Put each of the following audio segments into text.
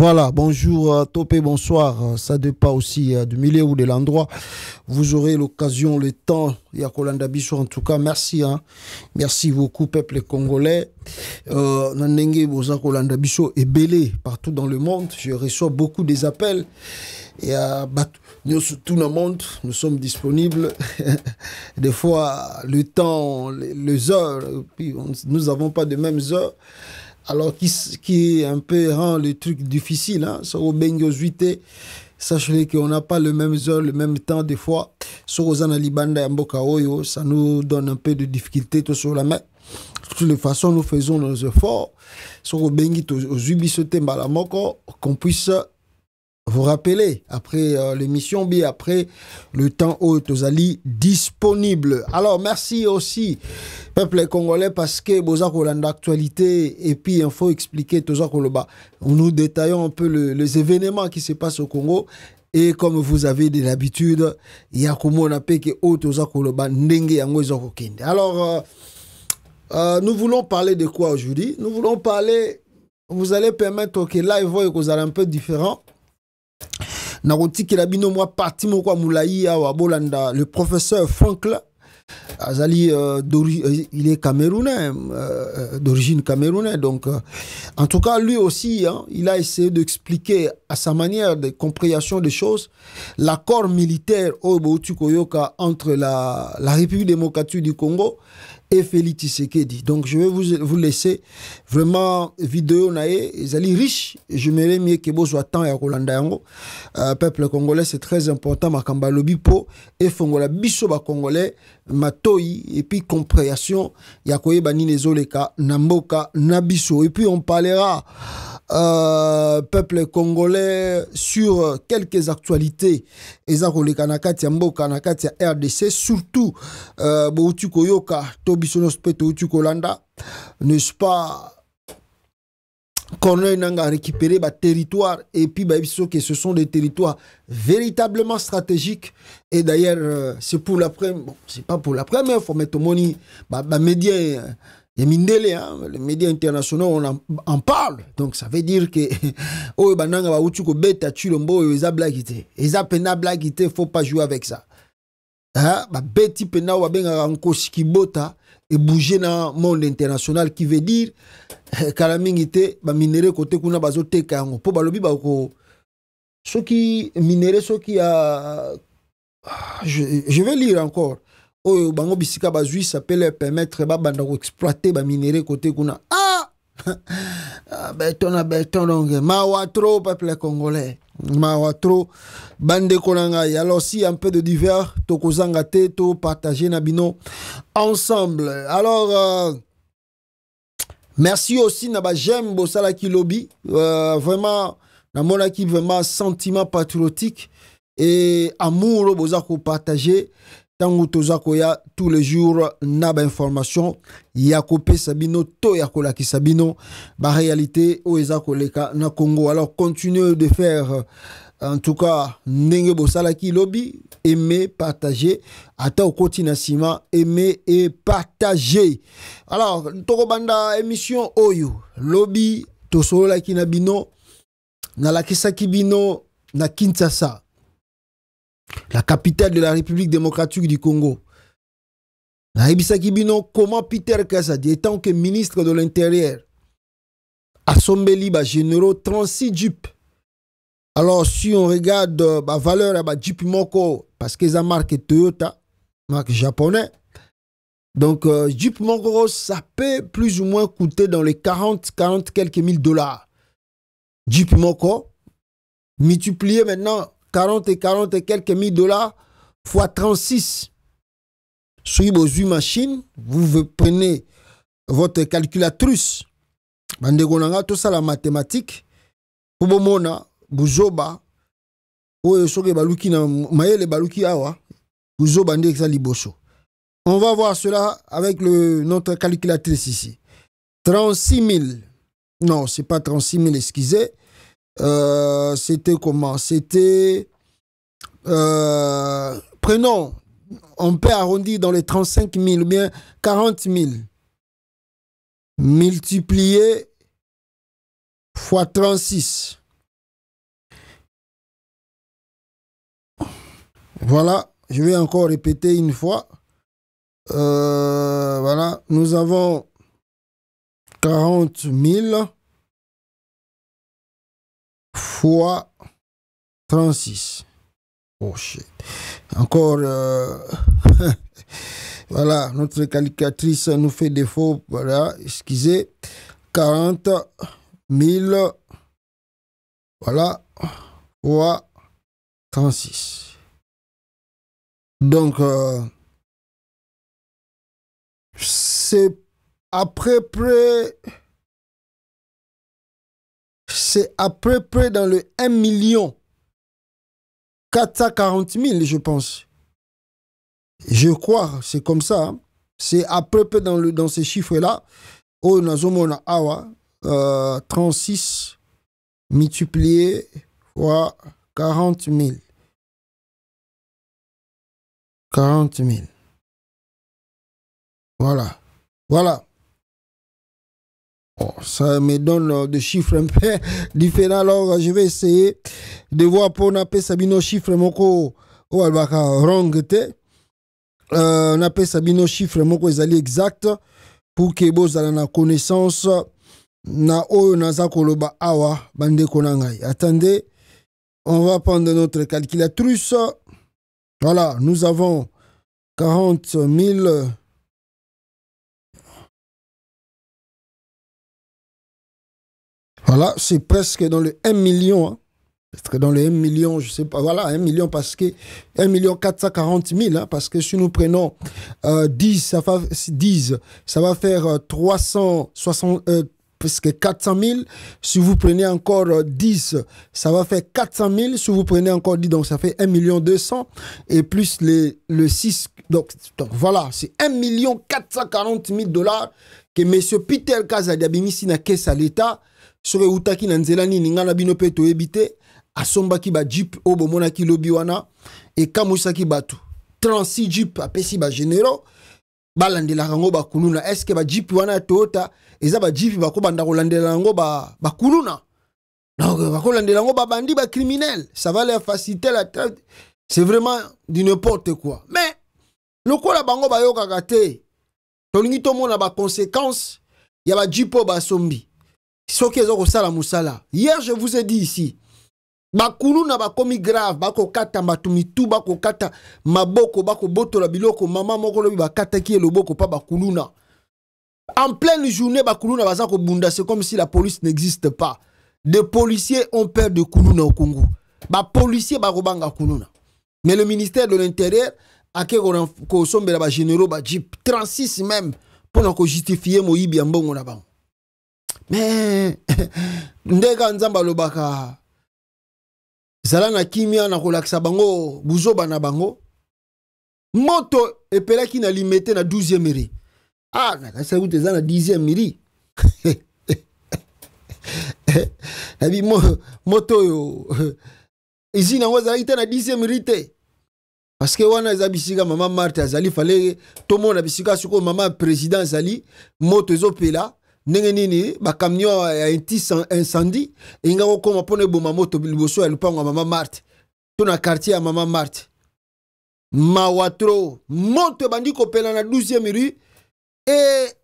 Voilà, bonjour Topé, bonsoir. Ça dépend aussi du milieu ou de l'endroit. Vous aurez l'occasion, le temps, Yakolanda Bisso en tout cas. Merci, hein. Merci beaucoup, peuple congolais. Nandenge Boza Kolanda Bisso est belé partout dans le monde. Je reçois beaucoup des appels. Et tout le monde, nous sommes disponibles. Des fois, le temps, les heures, puis nous n'avons pas de mêmes heures. Alors, qui un peu rend le truc difficile, hein, sur au Bengozuité, sachez qu'on n'a pas le même heure, le même temps, des fois. Sur aux Analibanda et Mboka Oyo, ça nous donne un peu de difficulté tout sur la main. De toutes les façons, nous faisons nos efforts. Sur au Bengi, aux Ubisoté Mbalamoko, qu'on puisse vous rappeler, après l'émission, bien après le temps où Tozali disponible. Alors, merci aussi, peuple congolais, parce que Boza Kolanda actualité, et puis il faut expliquer Toza Koloba. Nous détaillons un peu les événements qui se passent au Congo. Et comme vous avez de l'habitude, il y a comme on appelle que Toza Koloba Ndenge Yango Ezokokende. Alors, nous voulons parler de quoi aujourd'hui? Nous voulons parler, vous allez permettre que là, il voit que vous allez un peu différent. Le professeur Franklin Azali, il est camerounais, d'origine camerounaise. Donc, en tout cas, lui aussi, hein, il a essayé d'expliquer à sa manière de compréhension des choses l'accord militaire entre la République démocratique du Congo et Félix Tshisekedi. Donc, je vais vous laisser vraiment vidéo nae, ils riche. J'aimerais mieux que vous soyez temps à Kolanda yango. Peuple congolais, c'est très important. Makamba lobi po et fongola biso ba congolais matoi et puis compréhension yakoye bani nezoleka namboka nabiso. Et puis on parlera peuple congolais sur quelques actualités ezako nakati ya mboka nakati ya RDC, surtout boutu koyoka to bisono speto utu kolanda, n'est-ce pas, qu'on a récupéré des territoires et puis que ce sont des territoires véritablement stratégiques. Et d'ailleurs, c'est pour la première, bon, c'est pas pour la première fois, mais tout le monde, médias, les médias internationaux, on en parle. Donc ça veut dire que oh bananga ba utu ko beta chulombo eza blaguité. Eza pena blaguité, faut pas jouer avec ça. Hein, ba beti pena wa benga nkoski bota et bouger dans le monde international, qui veut dire kalamingite ba minéré côté kuna bazote kango po balobi ba ko ce qui minéré ce qui a je vais lire encore. Oh bango bisika bazui s'appelle permettre ba banda ko exploiter ba minéré côté kuna béton donc mawatro peuple congolais mawatro bande konanga. Alors si un peu de divers tokozanga te to partager na bino ensemble. Alors merci aussi na ba j'aime bosala ki lobby, vraiment na mona ki vraiment sentiment patriotique et amour boza ko partager tango toza koya tous les jours na ba information ya kopé sabino to ya kolaki sabino ba réalité o eza koleka na Congo. Alors continuez de faire en tout cas ndenge bosala ki lobby, aimer, partager, ata au continent sima, aimer et partager. Alors toko banda émission oyo lobby tosolola ki na bino na la kisaki bino na Kinshasa, la capitale de la République démocratique du Congo. Naibisaki bino comment Peter Kassadi, étant que ministre de l'Intérieur, a sombeli ba généraux 36 jeeps. Alors si on regarde la valeur de jeep moko, parce que ça marque Toyota, marque japonais, donc jeep moko ça peut plus ou moins coûter dans les 40 quelques mille dollars. Jeep moko multiplié maintenant 40 et quelques mille dollars fois 36. Sur vos machines, vous prenez votre calculatrice. Bandegonanga, tout ça la mathématique. Pour le moment, buzoba. Oye soke baluki na maele baluki awa. Buzoba ndek sa liboso. On va voir cela avec notre calculatrice ici. 36 000. Non, c'est pas 36 000, excusez. C'était comment? C'était prenons, on peut arrondir dans les 35 000 ou bien 40 000 multiplié fois 36 Voilà, je vais encore répéter une fois. Voilà, nous avons 40 000 fois 36. Oh shit. Encore, voilà, notre calculatrice nous fait défaut. Voilà, excusez. 40 000, voilà, fois 36. Donc, c'est à peu près dans le 1 million 440 000, je pense. Je crois, c'est comme ça. Hein. C'est à peu près dans ces chiffres-là. Oh, Nazomona Awa, 36 multiplié fois 40 000. 40 000. Voilà. Voilà. Oh, ça me donne des chiffres un peu différents. Alors, je vais essayer de voir pour napper Sabino chiffre moko ou albaka wrong napper Sabino chiffre moko ezali exact pour que vous ayez la connaissance na oyo naza koloba awa bande konangai. Attendez, on va prendre notre calculatrice. Voilà, nous avons 40 000. Voilà, c'est presque dans le 1 million. Hein. Presque dans le 1 million, je sais pas. Voilà, 1 million parce que 1 million 440 000. Hein, parce que si nous prenons 10, ça va faire 360, presque 400 000. Si vous prenez encore 10, ça va faire 400 000. Si vous prenez encore 10, donc ça fait 1 million 200. Et plus le 6. Donc voilà, c'est 1 million 440 000 $ que M. Peter Kazadiabimisi na caisse à l'État. Sur utaki na nzela nini ngana bino pe to ebite asombaki ba jeep obo monaki lobi wana e kamusaki batu 36 jeep apesi ba généraux balandela rango ba kuluna. Est-ce que ba jeep wana Toyota eza ba jeep ba ko banda kolandela rango ba kuluna? Donc ba ko landela rango ba bandi ba criminel, ça va leur faciliter la traite. C'est vraiment du n'importe quoi. Mais le ko la bango ba yoka kate tolingi to mona ba conséquences ya ba jeep o ba sombi. Hier, je vous ai dit ici, bakulu na bakomi grave, bako kata matumitu, bako kata maboko, bako boto la biloko, maman moko lobi bakata ki le boko pa bakulu na. En pleine journée, bakulu na bazako bunda, c'est comme si la police n'existe pas. Des policiers ont peur de kuluna au Congo. Ba policiers bako banga kuluna. Mais le ministère de l'Intérieur a ko sombe la ba généraux ba jeep 36 même pour nous justifier moyibi ambongo na bango. Mais ndeka nzamba lobaka zala na kimia na kolakisa bango buzoba na bango moto epelaki na limete na 12e mairie. Ah nakasa kuti za na 10e mairie. Nabi moto yo ici na ngoza ite na 10e mairie parce que wana eza bisika mama Marthe azali fallait tout monde bisika suko mama président azali moto ezopela ndenge nini ba camion ya incendie inga ko ma pone boma moto liboso ya lupango mama Marthe to na quartier ya mama Marthe mawatro moto bandi ko pela na 12e rue et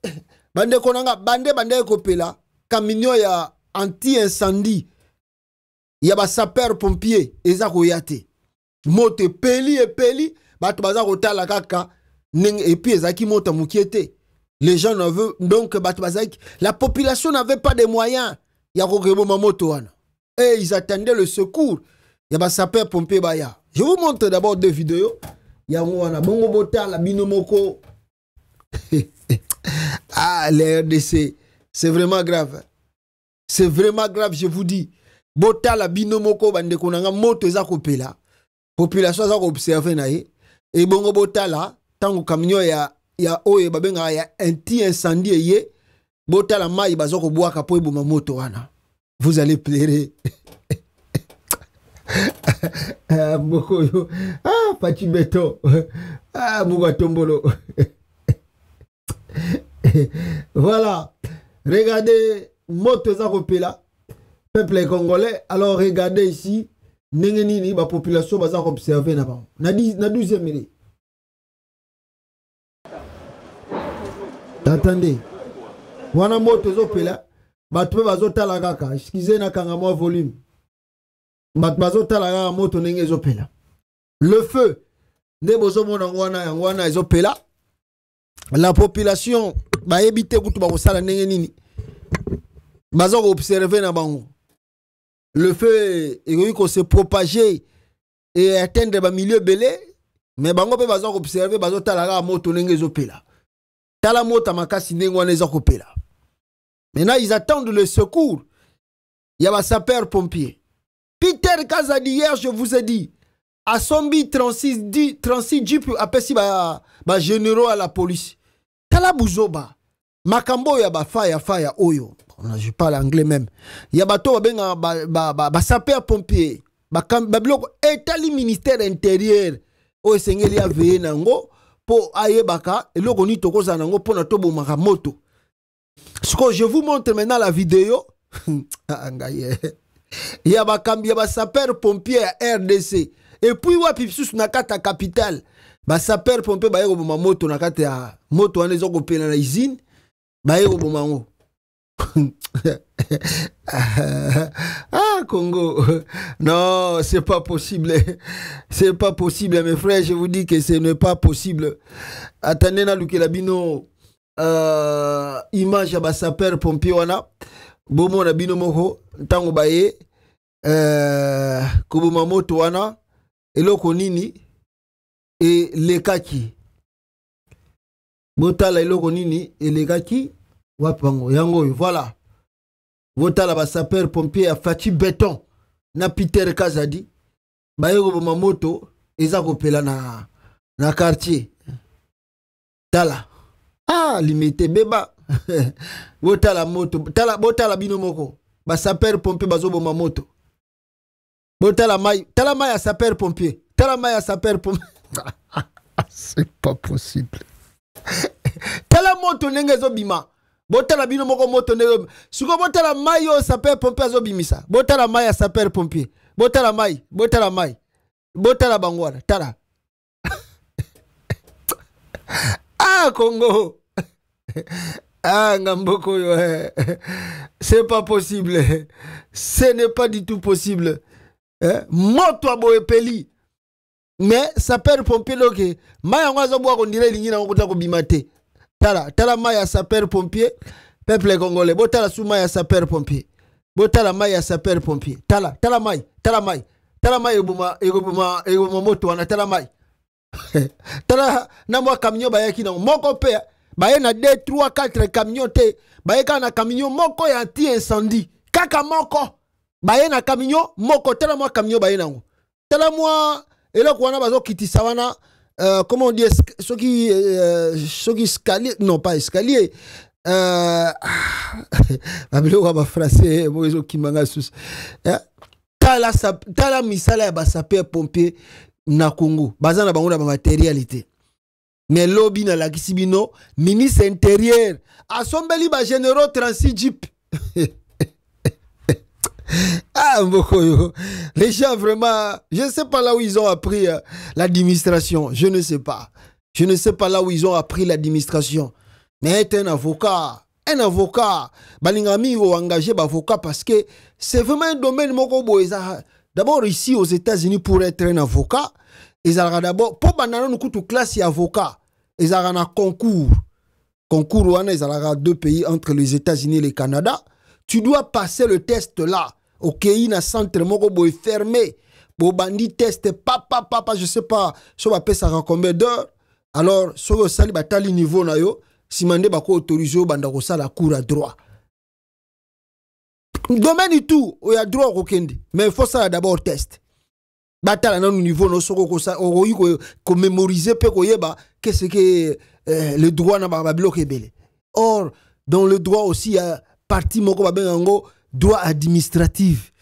bande konanga bande ko pela camion ya anti incendie ya ba sapeur pompier eza ko yate moto peli bato baza ko tala kaka et puis ezaki moto mukiete. Les gens ne veulent donc la population n'avait pas de moyens. Et ils attendaient le secours. Il y a sapeur pompier baya. Je vous montre d'abord deux vidéos. Il y a bongo bota la binomoko. Ah, les RDC, c'est vraiment grave. C'est vraiment grave, je vous dis. Bota la binomoko bande konanga moto za kopela. Population za ko observer na ye. Et bongo bota la tango camion ya oye babenga ya anti-incendie ye bota la mai bazoko boaka po eboma moto wana. Vous allez pleurer. Mokoyo. Ah, Pachi Beto. Ah, Mouga Tombolo. Voilà. Regardez, moto za kopela. Peuple congolais. Alors regardez ici. ndenge nini ba population baza observer na bango na 12e minute. Attendez, wana moto ezopela bato pe bazotala kaka, excusez na kanga moi volume, bato bazotala kaka moto ndenge ezopela. Le feu nde bozomona yango wana ezopela, la population bayebi te kutu bakosala ndenge nini baza observer na bango. Le feu est se propager et atteindre ba milieu belé, mais bango pe baza observer bazotala kaka moto ndenge ezopela. Tala moto makasi ndenge wana ezopela. Maintenant ils attendent le secours. Il y a un sapeur pompier. Peter Kazadi hier je vous ai dit à Sombi 36 jeep apesi ba généraux à la police. Tala buzoba makambo ya ba fire oyo. Je parle anglais même. Il y a bato benga ba sapeur pompier. Ba biloko etali ministère intérieur o esengeli ya veiller nango po ayebaka eloko ni tokoza nango po na tobo moto. Ce que je vous montre maintenant la vidéo. Il y a ba sapeur pompier à RDC. Et puis wapi sous na kata capitale. Ba sapeur pompier ba yego boma moto na kata ya moto wana ezoko pela na usine. Ba yego boma ngo. Ah Congo. Non, c'est pas possible. C'est pas possible mes frères, je vous dis que ce n'est pas possible. Attendez na lukela bino image ya ba sapeur pompier wana. Bomo na bino moko ntango baye kubuma moto wana eloko nini e lekaki botala eloko nini e lekaki wapango yango voilà botala ba sapeur pompier a fati béton na Peter Kazadi baye kubuma moto eza kopela na quartier tala limité beba botala moto botala bino moko ba sapeur pompier bazoboma moto botala mai tala mai ya sapeur pompier tala mai ya sapeur pompier. C'est pas possible. Tala moto ndenge ezobima botala bino moko moto ndenge siko botala mai yo sapeur pompier azobimisa botala mai ya sapeur pompier botala mai botala bangwana tala. Congo. Ngamboko yo. C'est pas possible. Ce n'est pas du tout possible. Moto aboepeli. Mais sapeur pompier loke. Maya ngwazo bwa ko ndire lingi na ngota ko bimate. Tala maya sapeur pompier. Peuple congolais. Botala sou maya sapeur pompier. Botala maya sapeur pompier. Tala mai. Tala mai ebuma moto wana tala mai. Tala na mwa camion bayaki na moko pe baye na 2 3 4 camion te baye ka na camion moko ya anti incendie kaka moko baye na camion moko tala mwa camion baye nango tala mwa eloko wana bazo kitisa wana comment on dit soki escalier non pas escalier babilo ba français bozo kimanga sus tala misala ya ba sapeur pompier na Congo bazana bango na matérialité mais lobby na la kisibino ministre intérieur asombeli ba généraux 36 jeep. Mbokoyo, les gens vraiment je ne sais pas là où ils ont appris l'administration, je ne sais pas là où ils ont appris l'administration, mais être un avocat balingami ou engagé avocat parce que c'est vraiment un domaine moko boeza. D'abord ici aux États-Unis pour être un avocat, ils ont d'abord pour banana nous coûte classe avocat, ils ont un concours wana ils ont 2 pays entre les États-Unis et le Canada. Tu dois passer le test là. OK, il y a un centre moko boy fermé. Bo bandi test papa je sais pas, so va payer ça combien d'heures. Alors so sali batali niveau na yo, si mandé bako autorisé banda ko sala cours à droit. Domaine et tout, il y a droit au Kendi. Mais il faut ça d'abord test. Batala dans le niveau, nous sommes comme mémoriser, qu'est-ce que le droit n'a pas bloqué. Or, dans le droit aussi, il y a partie droit administratif.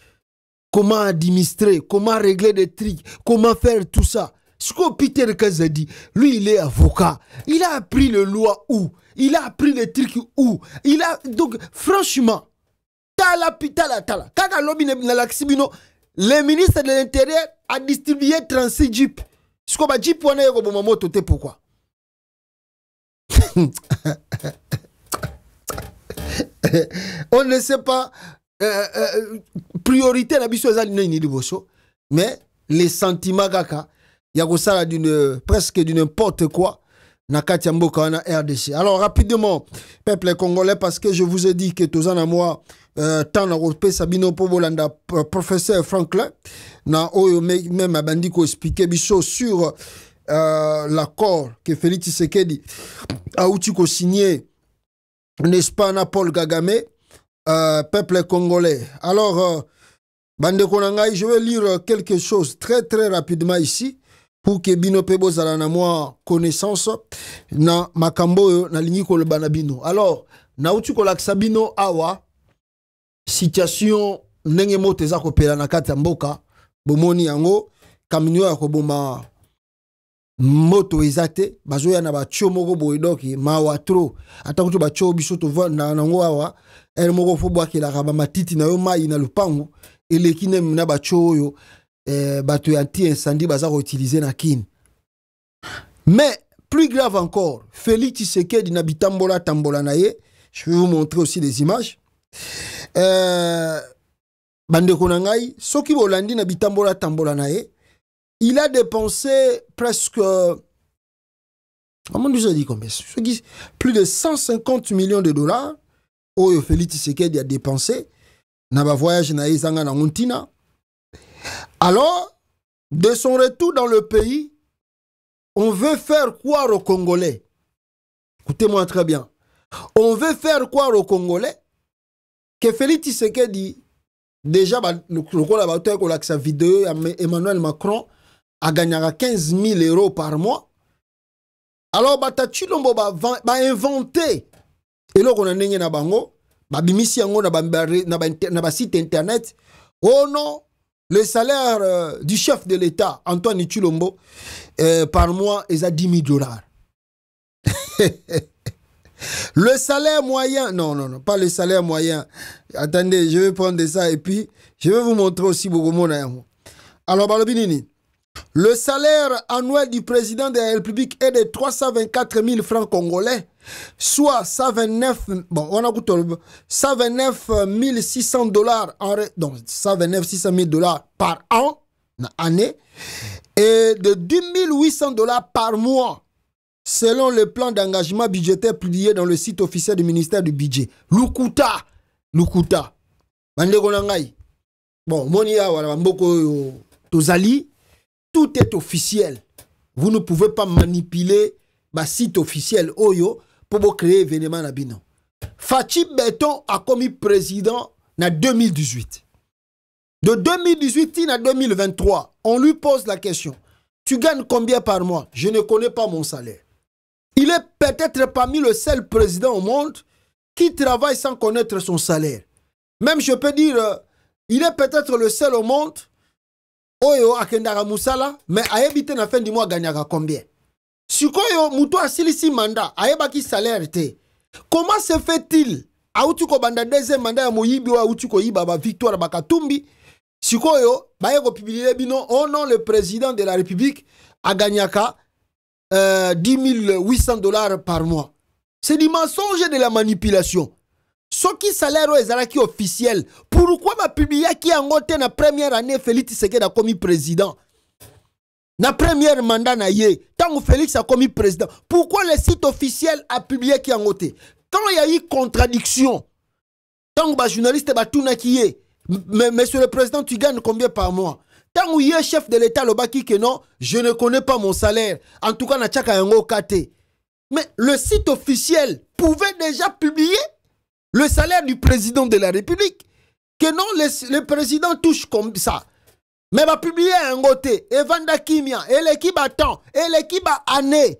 Comment administrer, comment régler des trucs, comment faire tout ça. Ce que Peter Kazadi, lui, il est avocat. Il a appris le loi où? Il a appris les trucs où? Donc, franchement, tala. Kaka lobi na laksibino le ministre de l'Intérieur a distribué 36 jeeps. Ce qu'on va jeep, pourquoi? On ne sait pas. Priorité la biso mais les sentiments kaka ya kosala presque d'une n'importe quoi na kati ya mboka wana RDC. Alors rapidement peuple congolais, parce que je vous ai dit que tozana moi tant na kopesa bino po bolanda professeur Franklin na oyo même abandi ko expliquer biso sur l'accord que Félix Tshisekedi a outi ko signé, n'est-ce pas, na Paul Kagame. Peuple congolais. Alors, Bande Konangai, je vais lire quelque chose très très rapidement ici pour que Bino Pebo Zalana moi connaissance na makambo na lingi ko le banabino. Alors, na utu ko laksabino awa situation nenge mote za ko pela na kati mboka bomoni yango kaminyo ya ko boma moto ezate bazoya na ba chio moko boidoki mawa tro ata kutu ba chio biso to na nango awa el moko fo bwa kila kaba matiti na yo mai na lupangu elekine na ba chio yo bato anti incendie baza ko utiliser na kin. Mais plus grave encore, Félix Tshisekedi na bitambola tambola na ye, je vais vous montrer aussi des images. Bande konangai soki bolandi na bitambola tambola na ye, il a dépensé presque, comment nous a dit combien? Plus de 150 millions de dollars. Oh, Félix Tshisekedi a dépensé. N'a pas voyage na Izanga na Montina. Alors, de son retour dans le pays, on veut faire croire aux Congolais. Écoutez-moi très bien. On veut faire croire aux Congolais que Félix Tshisekedi, déjà, le collaborateur qui a sa vidéo, Emmanuel Macron, a gagné 15 000 € par mois. Alors, Batachi Lombo va inventer. Et là, on a na bango, bimisi yango na site internet. Oh non, le salaire du chef de l'État, Antoine Chilombo, par mois, est à 10 000 $. Le salaire moyen, non, pas le salaire moyen. Attendez, je vais prendre ça et puis je vais vous montrer aussi beaucoup de monde. Alors, Balobinini. Le salaire annuel du président de la République est de 324 000 francs congolais, soit 129 600 $, donc 129 600 000 $ par an, année, et de 10 800 $ par mois, selon le plan d'engagement budgétaire publié dans le site officiel du ministère du budget. Lukuta. Bon, monia wala mboko tozali. Tout est officiel. Vous ne pouvez pas manipuler le site officiel Oyo pour créer événement na bino. Fachi Beton a commis président en 2018. De 2018 à 2023, on lui pose la question. Tu gagnes combien par mois? Je ne connais pas mon salaire. Il est peut-être parmi le seul président au monde qui travaille sans connaître son salaire. Même je peux dire, il est peut-être le seul au monde Oyo akendara musala, mais ayebite na fin du mois gagnera combien? Sikoyo muto asilisi manda, ayebaki salaire te. Comment se fait-il? Aoutuko banda deuxième mandat ya moyibi wa aoutuko yiba ba victoire bakatumbi. Sikoyo bayeko publier bino, oh non, le président de la République a gagnaka 10 800 $ par mois. C'est du mensonge et de la manipulation. Ce qui salaire est officiel. Pourquoi ma publié qui a ngoté na première année Félix Tshisekedi a commis président? Na première mandat na yé, tant que Félix a commis président. Pourquoi le site officiel a publié qui a ngoté? Quand il y a eu contradiction, tant que journaliste batuna qui est, monsieur le président, tu gagnes combien par mois? Tant que y est chef de l'État le baki que non, je ne connais pas mon salaire. En tout cas, na tchaka yango kate. Mais le site officiel pouvait déjà publier le salaire du président de la République. Que non, le président touche comme ça. Mais va publier un côté, et Vanda Kimia, et l'équipe attend, et l'équipe a année.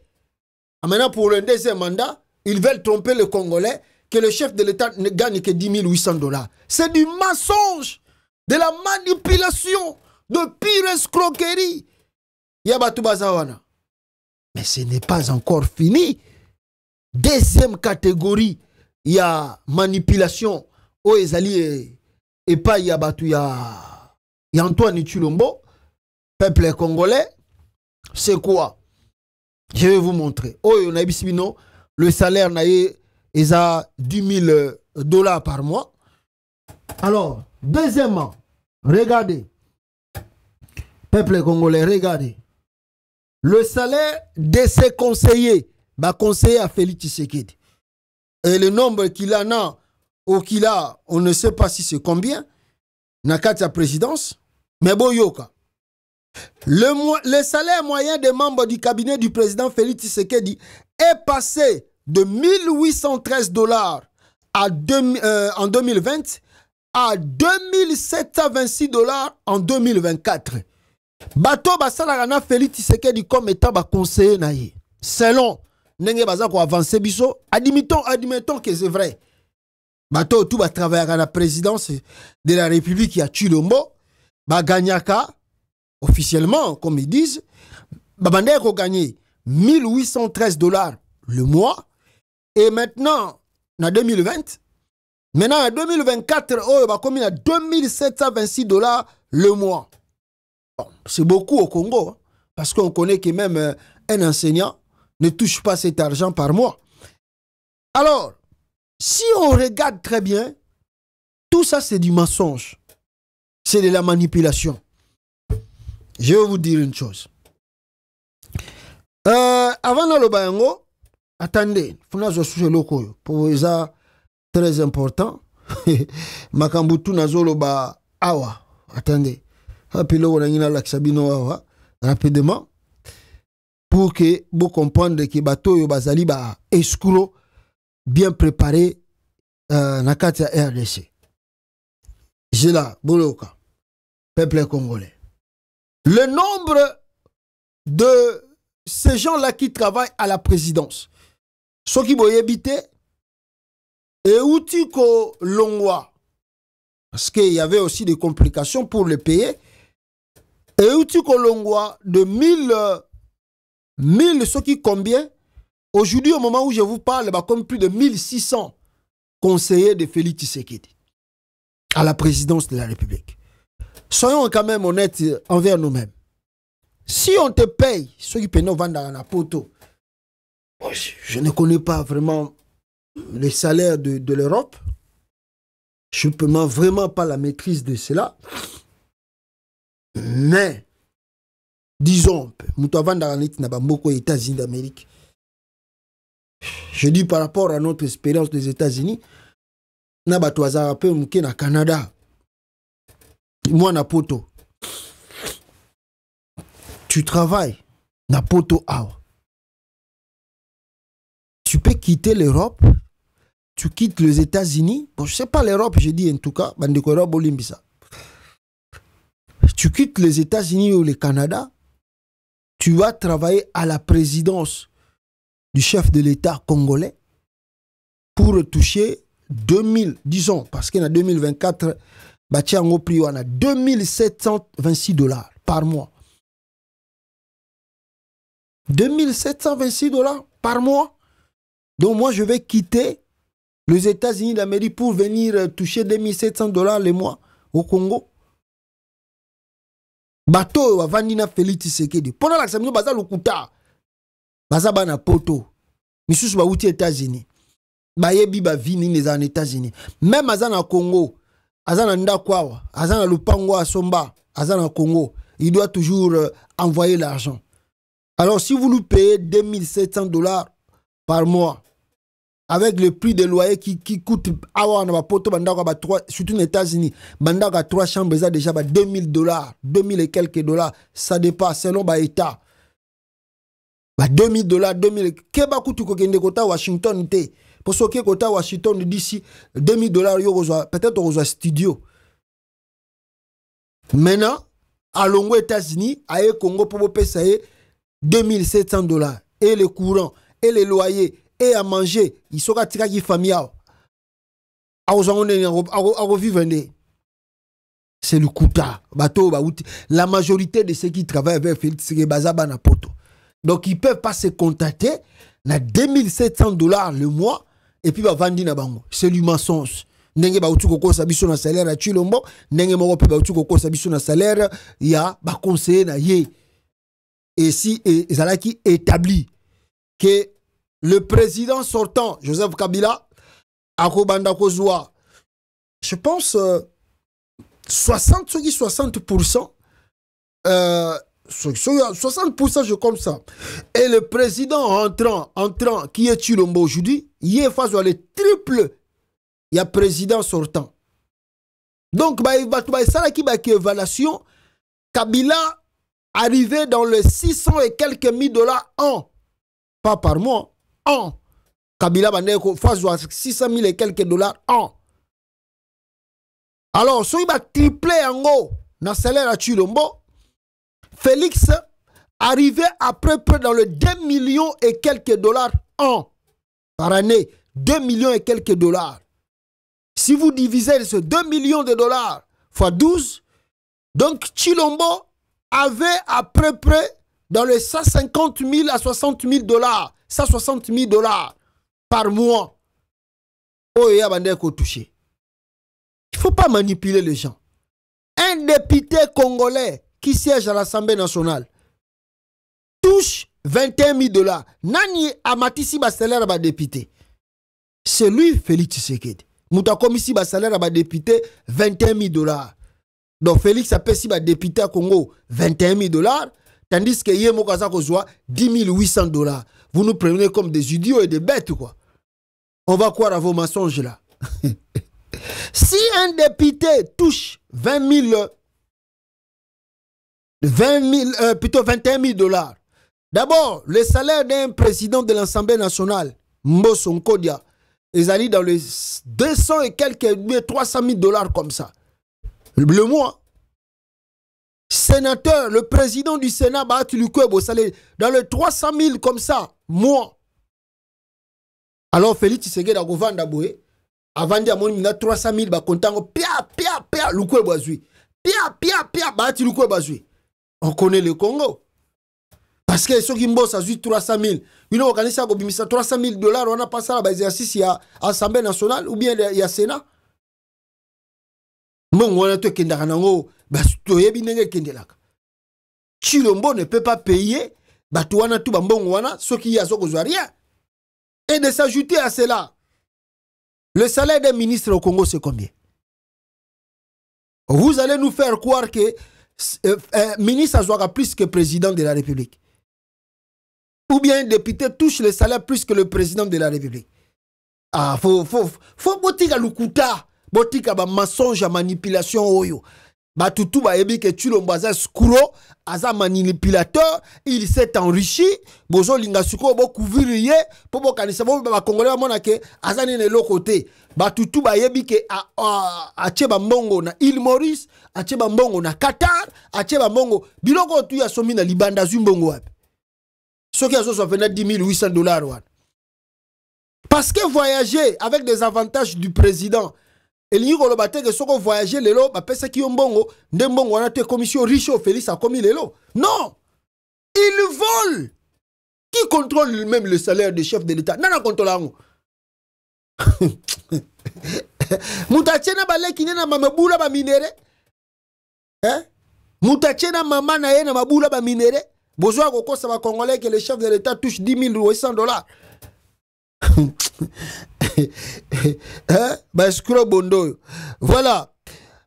Maintenant, pour le deuxième mandat, ils veulent tromper le Congolais que le chef de l'État ne gagne que 10 800 $. C'est du mensonge, de la manipulation, de pire escroquerie. Yabatou Bazawana. Mais ce n'est pas encore fini. Deuxième catégorie. Il y a manipulation. Oh, ezali et pas yabatu ya et Antoine Tshilombo, peuple congolais, c'est quoi? Je vais vous montrer. Oh, on a bisbino, le salaire est à 10 000 dollars par mois. Alors, deuxièmement, regardez. Peuple congolais, regardez. Le salaire de ses conseillers, conseiller à Félix Tshisekedi. Et le nombre qu'il en a, ou qu'il a, on ne sait pas si c'est combien, n'a qu'à sa présidence, mais boyoka. Le salaire moyen des membres du cabinet du président Félix Tshisekedi est passé de 1813 dollars en 2020 à 2726 dollars en 2024. Bato basalaka Félix Tshisekedi comme étant conseiller naïe. Selon Nenge Bazako avancé biso, admettons que c'est vrai. Bato tout va travailler à la présidence de la République à Tshilombo, gagnaka officiellement, comme ils disent, Babandé a gagné 1813 dollars le mois. Et maintenant, en 2020, maintenant en 2024, oh, bah, comme il a 2726 dollars le mois. Bon, c'est beaucoup au Congo, hein, parce qu'on connaît que même un enseignant ne touche pas cet argent par mois. Alors, si on regarde très bien, tout ça c'est du mensonge. C'est de la manipulation. Je vais vous dire une chose. Avant le bayango, attendez, pour ça très important. Makambutu nazolo ba awa. Attendez. Rapidement, rapidement, pour que vous compreniez que bateau yo bazali ba escroc bien préparé na kati ya RDC. J'ai là, boloka, peuple congolais. Le nombre de ces gens-là qui travaillent à la présidence, ceux qui vont habiter, et Outiko Longwa, parce qu'il y avait aussi des complications pour les payer, et Outiko Longwa de 1000, ceux qui combien, aujourd'hui au moment où je vous parle, bah, comme plus de 1600 conseillers de Félix Tshisekedi à la présidence de la République. Soyons quand même honnêtes envers nous-mêmes. Si on te paye, ceux qui payent nos ventes dans la poto, je ne connais pas vraiment les salaires de l'Europe. Je ne peux vraiment pas la maîtrise de cela. Mais, disons, aux États-Unis d'Amérique. Je dis par rapport à notre expérience des États-Unis, na batouaza peu mouké na Canada. Moi, na poto. Tu travailles na poto awa. Tu peux quitter l'Europe, tu quittes les États-Unis. Bon, je ne sais pas l'Europe, je dis en tout cas, tu quittes les États-Unis ou le Canada, tu vas travailler à la présidence du chef de l'État congolais pour toucher 2000, disons, parce qu'en 2024, Batiango prix on a 2726 dollars par mois. 2726 dollars par mois. Donc moi, je vais quitter les États-Unis d'Amérique pour venir toucher 2700 dollars le mois au Congo. Bateau va Vandina Félix Tshisekedi. Pendant l'examen, baza lukuta. Baza bana poto. Misusu ba uti États-Unis. Bayebi ba vini les en États-Unis. Même azana Congo, azana ndakwa, azana lupango asomba, azana Congo, il doit toujours envoyer l'argent. Alors si vous nous payez 2700 dollars par mois, avec le prix des loyers qui coûte, surtout aux États-Unis, bandaka 3 chambres, ça déjà 2000 dollars, 2000 et quelques dollars, ça dépasse selon l'État. 2000 dollars, 2000, keba kutu kokende kota Washington te. Pour ce qui est kota Washington d'ici 2000 dollars, peut-être au studio. Maintenant, à Longo États-Unis, à Congo pour payer 2700 dollars. Et le courant, et les loyers, et à manger, ils sont à tirer qui famille. À revivre. C'est le kouta. La majorité de ceux qui travaillent avec Félix Tshisekedi Bazaba na poto. Donc ils ne peuvent pas se contenter à 2700 dollars le mois et puis vendre na bango. C'est du mensonge. ndenge bauti kokosa biso na salaire ya Chilombo, ndenge moko pe bauti kokosa biso na salaire ya ba conseiller na ye. Et si ezalaki établi que le président sortant Joseph Kabila akobanda kozwa, je pense 60%, 60% je comme ça, et le président entrant qui est Chilombo aujourd'hui, il est face à le triple, il y a président sortant. Donc ça qui va évaluation, Kabila arrivé dans les 600 et quelques mille dollars an, pas par mois, an. Kabila Bandeko face à 600 000 et quelques dollars an. Alors, si il va tripler en haut dans le salaire à Chilombo, Félix arrivait à peu près dans le 2 millions et quelques dollars an par année. 2 millions et quelques dollars. Si vous divisez ce 2 millions de dollars fois 12, donc Chilombo avait à peu près dans les 150 000 à 60 000 dollars, 160 000 dollars par mois. Oh, il y a touché. Il ne faut pas manipuler les gens. Un député congolais qui siège à l'Assemblée nationale touche 21 000 dollars. Nani amatisi ba salaire ba député. C'est lui, Félix Tshisekedi. Mouta komisi ba salaire ba député 21 000 dollars. Donc Félix a payé ba député à Congo 21 000 dollars. Tandis que Yemo Kaza Kozwa 10 800 dollars. Vous nous prenez comme des idiots et des bêtes, quoi. On va croire à vos mensonges là. Si un député touche 21 000 dollars, d'abord, le salaire d'un président de l'Assemblée nationale, Mbosso Nkodia, ils allaient dans les 200 et quelques 300 000 dollars comme ça. Le mois. Sénateur, le président du Sénat, dans les 300 000 comme ça, mois. Alors, Félix Tshisekedi a govanda boué. Avant de dire 300 000, on connaît le Congo. Parce que ceux qui bossent à 300 000, ils ont organisé 300 000 dollars, on a passé à l'exercice à l'Assemblée nationale ou bien il y a Sénat. Chilombo ne peut pas payer ceux qui ont rien. Et de s'ajouter à cela, le salaire des ministres au Congo, c'est combien? Vous allez nous faire croire que ministre a plus que président de la République. Ou bien un député touche le salaire plus que le président de la République. Ah, faut botika lukuta, botika ba mensonge, manipulation oyo. Batutu ba yebi que Chilombo aza skuro, aza manipulateur, il s'est enrichi, bozo linga suko bo couvrir pour kanisa bo ba congolais mona ke aza ne l'autre côté. Batutu ba yebi que a cheba mbongo na Île Maurice, a cheba mbongo na Qatar, a cheba mbongo biloko tu ya somi na libanda zumbongo wapi. Ce qui a so fait 10 800 dollars wan. Parce que voyager avec des avantages du président, et l'Union Golobate que ce qu'on voyager les lots, bah pèse qui ont bongo, n'embongo on a été commission riche au Félix a commis les lots. Non, ils volent. Qui contrôle même le salaire des chefs de l'État? Nana contrôle. Moutachena balé qui n'est na mamabula ba minéré. Hein? Moutachena mama na ye na mabula ba minéré. Besoin qu'on ça va congolais que les chefs de l'État touchent 10 800 dollars. Voilà,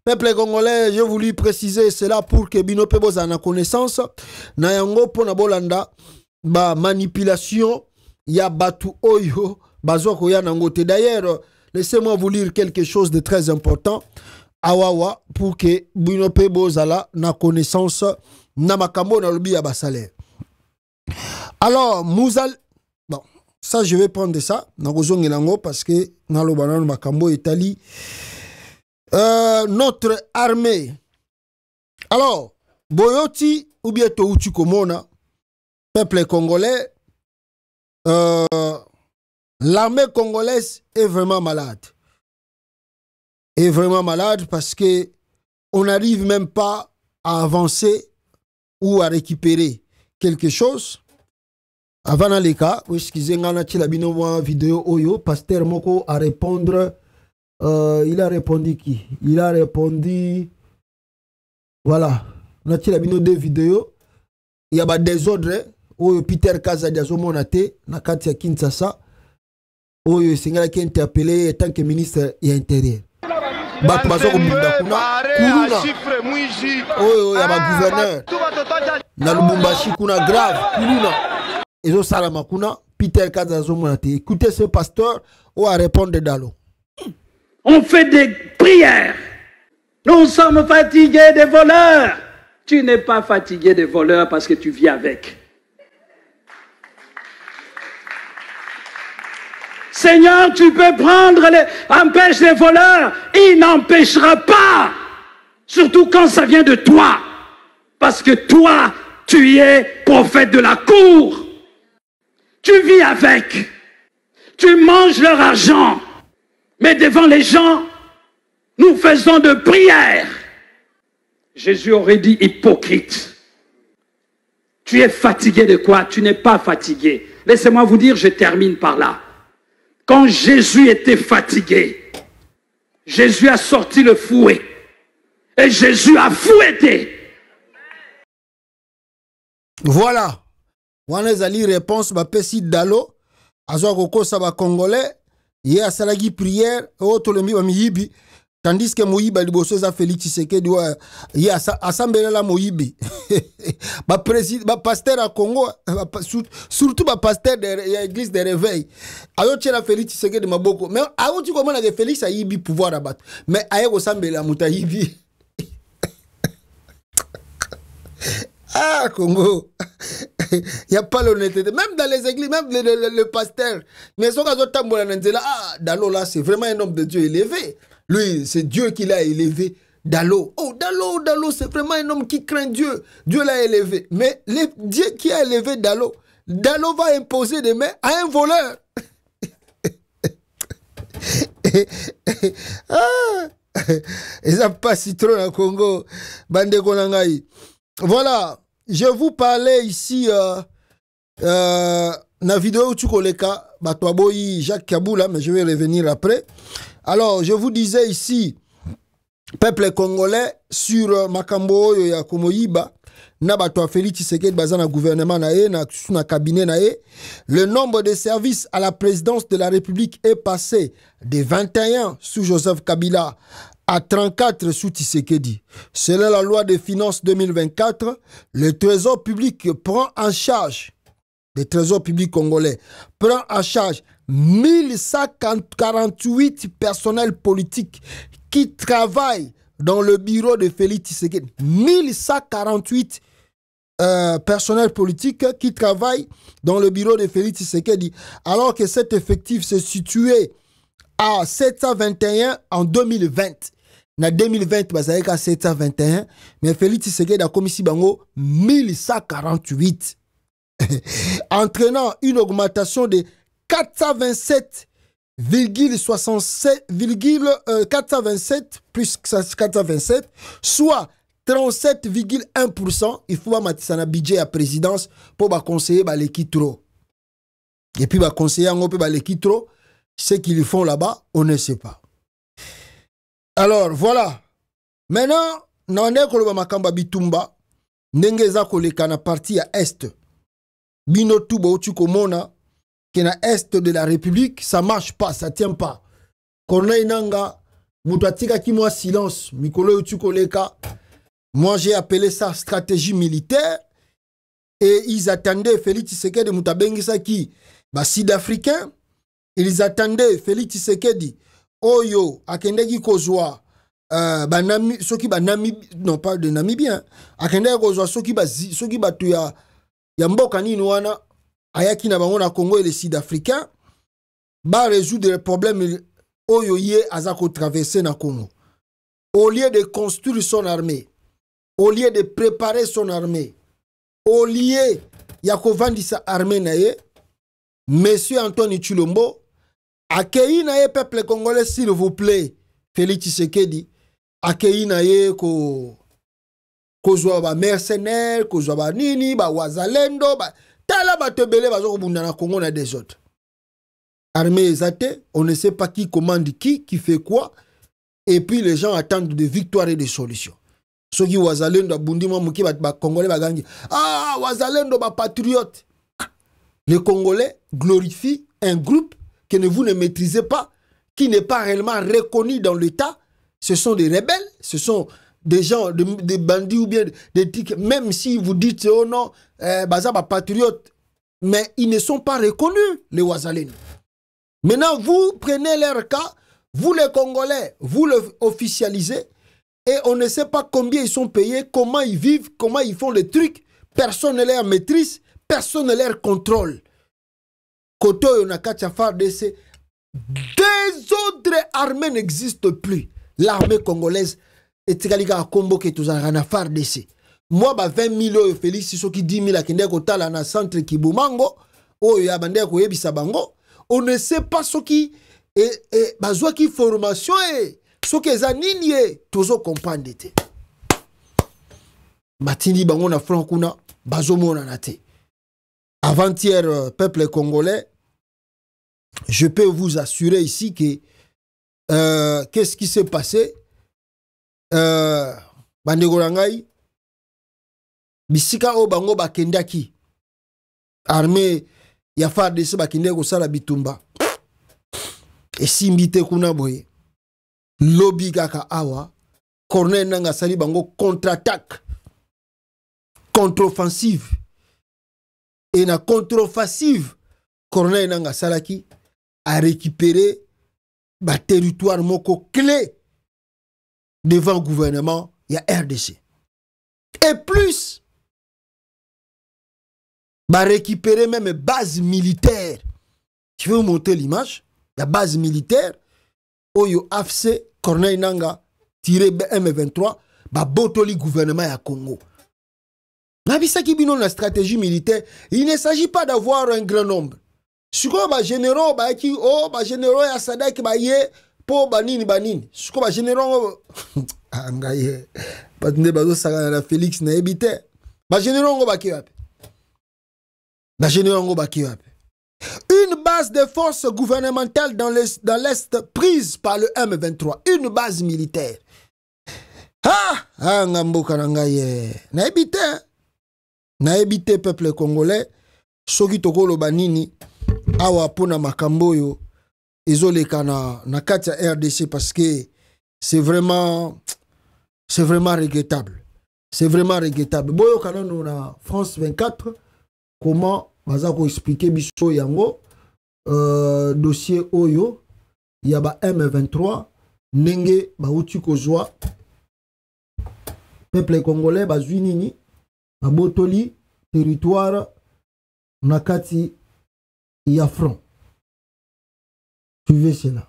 peuple congolais, j'ai voulu préciser cela pour que Bino Peboz en a connaissance. Nayango pona bolanda ba manipulation ya batu oyo bazoko ya nangote. D'ailleurs, laissez-moi vous lire quelque chose de très important. Awawa pour que Bino Peboz na connaissance na makambo na lobi ya basalaire. Alors, Mouzal. Ça, je vais prendre ça. Parce que dans le banan Makambo Italie, notre armée. Alors, Boyoti ou bien Touchu Komona, peuple congolais, l'armée congolaise est vraiment malade. Est vraiment malade parce que on n'arrive même pas à avancer ou à récupérer quelque chose. Avant les cas, excusez-moi, la vidéo oyo, pasteur Moko à répondre Il a répondu qui? Il a répondu... Voilà. On a tiré deux vidéos. Il y a des désordre. Où Peter Kaza Diazomonate, Nakatia Kinshasa. Où il s'est interpellé en tant que ministre de l'Intérieur. Bato bazoko bunda kuna kuruna. Oh, il y a un gouverneur. Na Lubumbashi kuna grave kuruna. Ezo salama kuna Peter Kaza Diazomonate. Écoutez ce pasteur ou à répondre d'alo. On fait des prières. Nous sommes fatigués des voleurs. Tu n'es pas fatigué des voleurs parce que tu vis avec. Seigneur, tu peux prendre empêche les voleurs. Il n'empêchera pas. Surtout quand ça vient de toi. Parce que toi, tu es prophète de la cour. Tu vis avec. Tu manges leur argent. Mais devant les gens, nous faisons de prières. Jésus aurait dit hypocrite. Tu es fatigué de quoi? Tu n'es pas fatigué. Laissez-moi vous dire, je termine par là. Quand Jésus était fatigué, Jésus a sorti le fouet. Et Jésus a fouetté. Voilà. Wanezali réponse ba pesi dalo. Azwa koko saba congolais. Ye asalagi prière. Otolemi ba miyibi. Tandis que Moïba liboso za Félix Tshisekedi wa ye assemblée la Moïbi. Ba président ba pasteur à Congo surtout ba pasteur de l'église de réveil. Ayo tchela Félix Tshisekedi maboko. Mais ayo tu comment que Félix a yibi pouvoir abattre. Mais ayo ko sambela muta yibi. Ah Congo. Il n'y a pas l'honnêteté. Même dans les églises, même le pasteur. Mais son cas ah Dalo là c'est vraiment un homme de Dieu élevé. Lui, c'est Dieu qui l'a élevé. Dalo. Oh, Dalo, c'est vraiment un homme qui craint Dieu. Dieu l'a élevé. Mais Dieu qui a élevé Dalo, Dalo va imposer des mains à un voleur. Et ça passe si trop dans le Congo. Bande Konangaï. Voilà. Je vous parlais ici na vidéo où tu koleka Batwaboyi Jacques Kaboula, mais je vais revenir après. Alors, je vous disais ici, peuple congolais, sur Makambo ya Komoyiba, na Batwa Félix Tshisekedi bazana gouvernement nae, na cabinet nae, le nombre de services à la présidence de la République est passé de 21 sous Joseph Kabila à 34 sous Tshisekedi. Selon la loi des finances 2024, le trésor public prend en charge, le trésor public congolais prend en charge 1148 personnels politiques qui travaillent dans le bureau de Félix Tshisekedi. 1148 personnels politiques qui travaillent dans le bureau de Félix Tshisekedi, alors que cet effectif se situait à 721 en 2020. En 2020, il y a 721, mais Félix Tshisekedi a commis 1148, entraînant une augmentation de 427 plus 427, soit 37,1%. Il faut mettre ça dans budget à présidence pour conseiller l'équipe trop. Et puis conseiller l'équipe trop, ce qu'ils font là-bas, on ne sait pas. Alors voilà. Maintenant, on est koloba makamba bitumba, ndengeza koleka na partie à est. Bino tuba uchukomona que na est de la République, ça marche pas, ça tient pas. Corneille Nanga, mutatika ki moi silence, mikolo uchukoleka. Moi j'ai appelé ça stratégie militaire et ils attendaient Félix Tshisekedi mutabengisa ki ba sud-africain, ils attendaient Félix Tshisekedi Oyo akendeki kozwa banami soki banami non pas de Namibien akendeki kozwa soki batu ya mboka nini wana ayaki na bango na Congo et les Sud-Africains ba résoudre les problèmes oyo ye azako traverser na Congo. Au lieu de construire son armée, au lieu de préparer son armée, au lieu ya kovandisa armée na ye, Monsieur Anthony Tshilombo accueilli na ye peuple congolais, s'il vous plaît, Félix Tshisekedi, accueilli na ye kozwa ba mercenaires, kozwa ba nini, ba wazalendo, ba tala ba tebele ba zo bunda na Congo na des autres. armée exatée, on ne sait pas qui commande qui fait quoi, et puis les gens attendent des victoires et des solutions. Ceux qui wazalendo abundima muki ba Congolais bagangi. Ah, wazalendo ba patriote. Les Congolais glorifient un groupe que vous ne maîtrisez pas, qui n'est pas réellement reconnu dans l'État. Ce sont des rebelles, ce sont des gens, des bandits ou bien des tics, même si vous dites oh non, baza ba patriote, mais ils ne sont pas reconnus, les Ouazalendo. Maintenant, vous prenez leur cas, vous les Congolais, vous le officialisez, et on ne sait pas combien ils sont payés, comment ils vivent, comment ils font les trucs. Personne ne les maîtrise, personne ne les contrôle. Koto Yonakacha FARDC, des autres armées n'existent plus. L'armée congolaise est également à combo que tous en FARDC. Moi, 20 000 euros, Félix, c'est ce qui 10 000 à Kende Kotala dans le centre Kibumango, ou Yabande Koyebi Sabango. On ne sait pas ce qui est besoin qui formation est. Ce que zanini tozo comprendre te matindi bango na frankuna bazomona na te. Avant-hier, peuple congolais, je peux vous assurer ici que qu'est-ce qui s'est passé bandeko rangai bisika o bango bakendaki armée ya FARDC bakende ko sala bitumba esimbite kuna boye lobby kaka awa Corneille Nanga sali bango contre-attaque contre-offensive et na contre-offensive Corneille Nanga salaki a récupéré ba territoire moko clé devant le gouvernement il y a RDC et plus ba récupérer même base militaire. Je vais vous montrer l'image. La base militaire Oyo AFC Corneille Nanga tiré M23 ba botoli gouvernement ya Congo. Nabisa ki bino la stratégie militaire, il ne s'agit pas d'avoir un grand nombre. Suko ba généraux ba ki oh ba généraux ya Sadek ba ye po banini. Suko ba généraux angaye patne bazo saka na Félix na ebité. Ba généraux ngo ba ki wapi. Ba généraux ngo ba ki wapi. Une base de forces gouvernementales dans l'Est prise par le M23. Une base militaire. Ah, ngamboka nangaye. Na ebité peuple congolais. Soki tokolo banini. Awa pona makamboyo. Ezoleka na katia RDC parce que c'est vraiment regrettable. C'est vraiment regrettable. Boyo kanano na France 24. Comment Bazako expliquer biso yango dossier Oyo yaba M23 nenge bauti kozwa peuple congolais bazwi nini babotoli territoire nakati ya front. Suivez cela.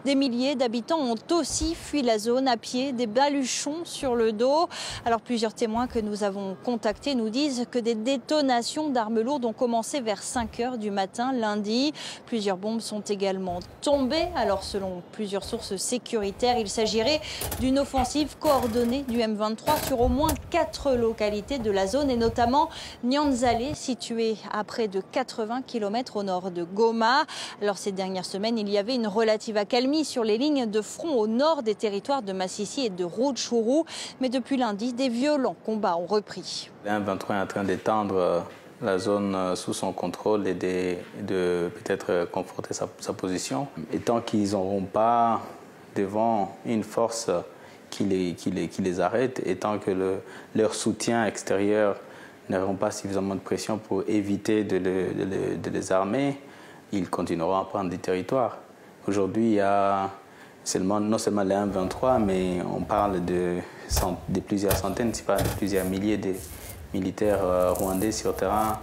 Des milliers d'habitants ont aussi fui la zone à pied, des baluchons sur le dos. Alors plusieurs témoins que nous avons contactés nous disent que des détonations d'armes lourdes ont commencé vers 5 h du matin lundi. Plusieurs bombes sont également tombées. Alors selon plusieurs sources sécuritaires, il s'agirait d'une offensive coordonnée du M23 sur au moins 4 localités de la zone et notamment Nyanzale, située à près de 80 km au nord de Goma. Alors ces dernières semaines, il y avait une relative accalmie sur les lignes de front au nord des territoires de Massissi et de Rutshuru. Mais depuis lundi, des violents combats ont repris. Le M23 est en train d'étendre la zone sous son contrôle et de peut-être conforter sa position. Et tant qu'ils n'auront pas devant une force qui les arrête, et tant que leur soutien extérieur n'auront pas suffisamment de pression pour éviter de les armer, ils continueront à prendre des territoires. Aujourd'hui, il y a non seulement les M23, mais on parle de plusieurs centaines, si pas de plusieurs milliers de militaires rwandais sur terrain,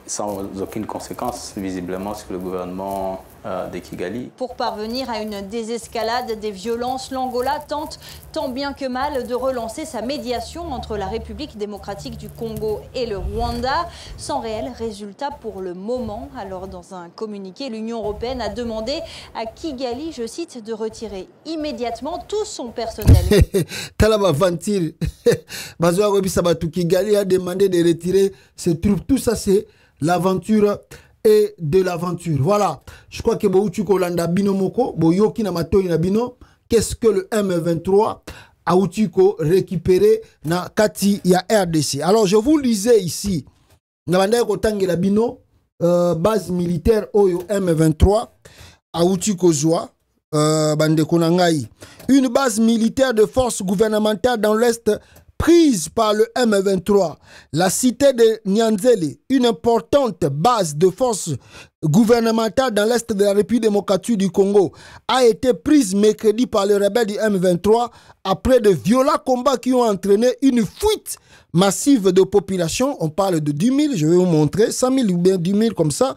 sans aucune conséquence, visiblement, sur le gouvernement de Kigali. Pour parvenir à une désescalade des violences, l'Angola tente tant bien que mal de relancer sa médiation entre la République démocratique du Congo et le Rwanda, sans réel résultat pour le moment. Alors dans un communiqué, l'Union européenne a demandé à Kigali, je cite, de retirer immédiatement tout son personnel. Talaba Ventil, Kigali a demandé de retirer ses troupes. Tout ça, c'est l'aventure et de l'aventure. Voilà, je crois que Bouti Kolanda Bino Moko, Boyoki Namatoi Nabino, qu'est-ce que le M23 a Outiko récupéré na Kati ya RDC. Alors je vous lisais ici, Nabanda Kotangi Labino, base militaire Oyo M23 a Outiko Zoa, Bande Konangai. Une base militaire de force gouvernementale dans l'Est prise par le M23. La cité de Nyanzele, une importante base de force gouvernementale dans l'Est de la République démocratique du Congo, a été prise mercredi par les rebelles du M23 après de violents combats qui ont entraîné une fuite massive de population. On parle de 10 000, je vais vous montrer, 100 000 ou bien 10 000 comme ça,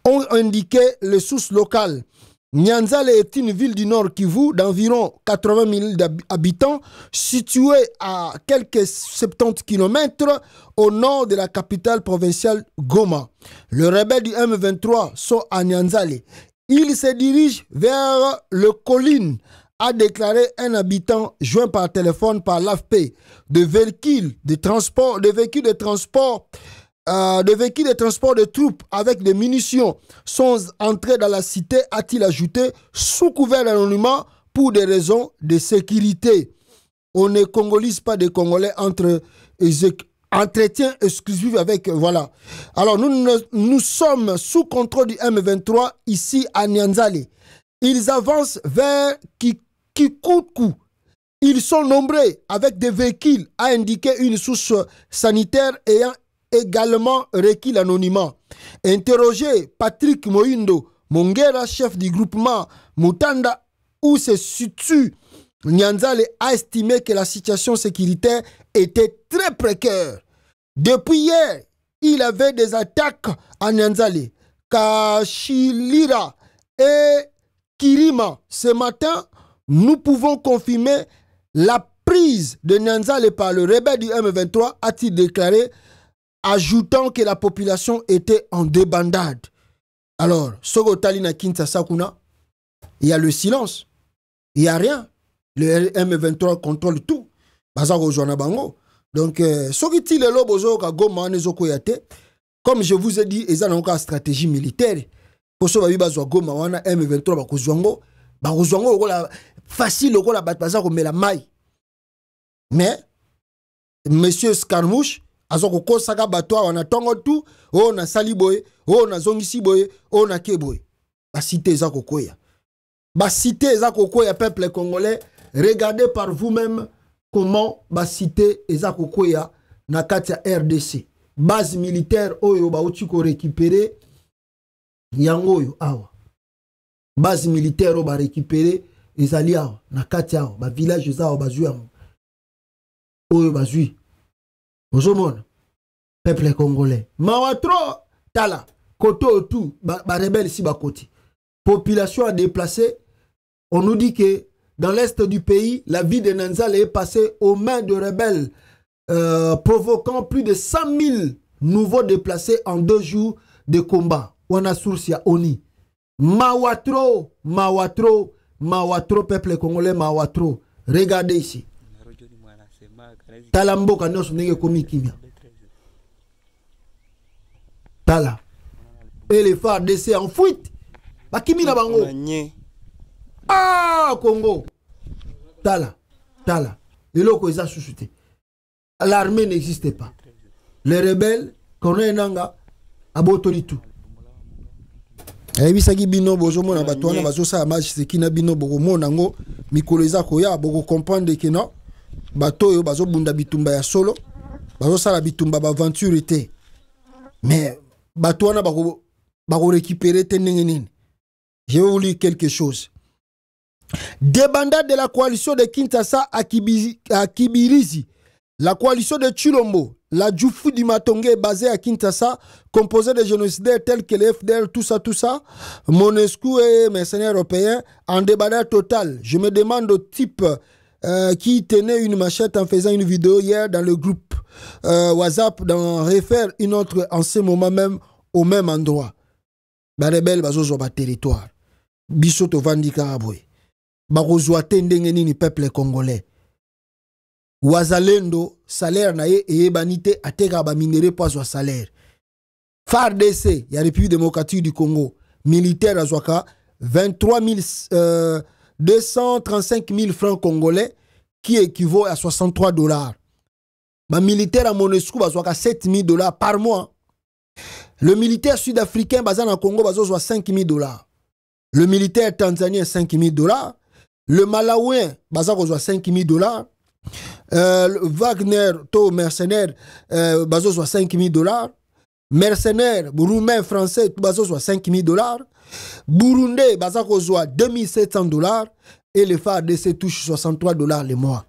ont indiqué les sources locales. Nyanzale est une ville du Nord Kivu d'environ 80 000 habitants, située à quelques 70 km au nord de la capitale provinciale Goma. Les rebelles du M23 sont à Nyanzale. Ils se dirigent vers le colline, a déclaré un habitant joint par téléphone par l'AFP. De véhicules de transport de troupes avec des munitions sont entrés dans la cité, a-t-il ajouté, sous couvert d'anonymat pour des raisons de sécurité. On ne congolise pas des Congolais entre entretien exclusif avec, voilà. Alors nous sommes sous contrôle du M23 ici à Nyanzale. Ils avancent vers Kikuku. Ils sont nombreux avec des véhicules, a indiqué une source sanitaire ayant également requis l'anonymat. Interrogé Patrick Moindo Mongera, chef du groupement Mutanda où se situe Nyanzale, a estimé que la situation sécuritaire était très précaire. Depuis hier, il y avait des attaques à Nyanzale, Kachilira et Kirima. Ce matin, nous pouvons confirmer la prise de Nyanzale par le rebelle du M23, a-t-il déclaré, ajoutant que la population était en débandade. Alors, Sogotali na Kinshasa kuna, il y a le silence. Il n'y a rien. Le M23 contrôle tout. Bazaro Joana Bango. Donc, Sogiti le lobozo ka goma nezoko yate. Comme je vous ai dit, ils ont encore une stratégie militaire. Pour ça, ils ont goma wana M23 bakozwango. Bakozwango facile la bazaro mais la maille. Mais monsieur Scarmouche azoko kosaka bato wana tongo tout, o na saliboye, o na zongisi boye, o na keboye. Ba cité ezako koya. Ba cité ezako koya peuple congolais, regardez par vous-même comment ba cité ezako koya na kati ya RDC. Base militaire oyo ba uti ko récupérer yango oyo awa. Base militaire o ba récupérer ezali awa na kati awa, ba village ezao ba zui awa. Oyo ba zui. Ozomona, peuple congolais. Mawatro, tala, koto tout, ba rebelle ici ba koti. Population a déplacé. On nous dit que dans l'est du pays, la vie de Nyanzale est passée aux mains de rebelles, provoquant plus de 100 000 nouveaux déplacés en 2 jours de combat. On a source ya Oni. Mawatro, peuple congolais, Mawatro. Regardez ici. Talambo kanos nenge komi kimia. Tala. Et les phares d'essai en fuite. Bakimi na bango. Ah, Congo. Tala. Les locaux ils ont chuchoté. L'armée n'existait pas. Les rebelles, qu'on a nanga, abotori tout. Et bisaki bino bozo mona batwana bazo sa match sekina bino bogo monango mikolo eza koya bogo comprendre que non. Bato yo bazo bunda bitumba ya solo, bazo sala bitumba ba aventure te. Mais bato wana bako récupérer te nini. Je vais vous lire quelque chose. Débandade de la coalition de Kinshasa à Kibirizi. La coalition de Chilombo, la Djoufou du Matongé basée à Kinshasa, composée de génocidaires tels que les FDL, tout ça, Monescu et mercenaires européens, en débandade totale. Je me demande au type qui tenait une machette en faisant une vidéo hier dans le groupe WhatsApp d'en refaire une autre en ce moment même au même endroit. Barebel bazozo ba territoire. Bisoto vandika aboy. Bakozwa tendenge nini peuple congolais. Wazalendo salaire na ye banité ateka ba minéré pas salaire. FARDC, il y a République démocratique du Congo, militaire à Zouaka, 235 000 francs congolais, qui équivaut à 63 $. Ma militaire à Monusco, à Zouaka, 7 000 $ par mois. Le militaire sud-africain, basé en Congo, basé à 5 000 $. Le militaire tanzanien, 5 000 $. Le malawien, basé à 5 000 $. Wagner, taux mercenaire, basé à 5 000 $. Mercenaire, roumain, français, basé à 5 000 $. Burundais, basé à 2 700 $. Et le FARDC touche 63 $ le mois.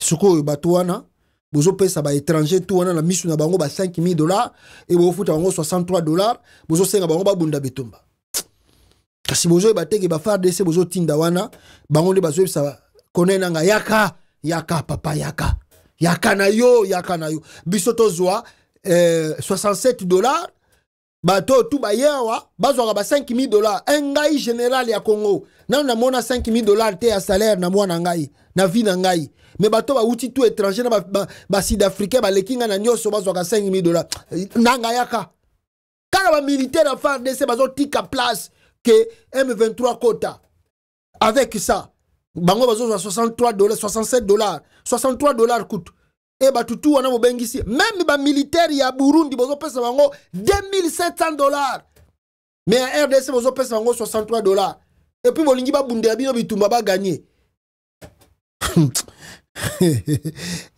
Ce que Batouana, vous payez ça étranger, tout on a mis sur 5 000 $ et vous foutez 63 $. Vous avez un bunda betumba. Si vous avez un FARDC, vous avez tinda wana, bango de bazo ça connaît nanga yaka papa yaka na yo bisoto zoa 67 $. Bato tout bayewa bazwa ba 5 000 $. Ngai général ya Congo na mona 5 000 $ te ya salaire na mwana ngai na vie na ngai. Mais bato ba outil tout étranger na ba sud-africain ba lekinga na nyoso bazwa 5 000 $. Nanga yaka kana ba militaire à FARDC bazo tika place que M23 quota. Avec ça bango bazo 63 $, 67 $, 63 $ coûte. Et bah tout on a bengisi même ba militaire ya Burundi bozo pesa bango 2700 $. Mais à RDC bozo pesa bango 63 $. Et puis bolingi ba bundela bino bitumba ba gagner.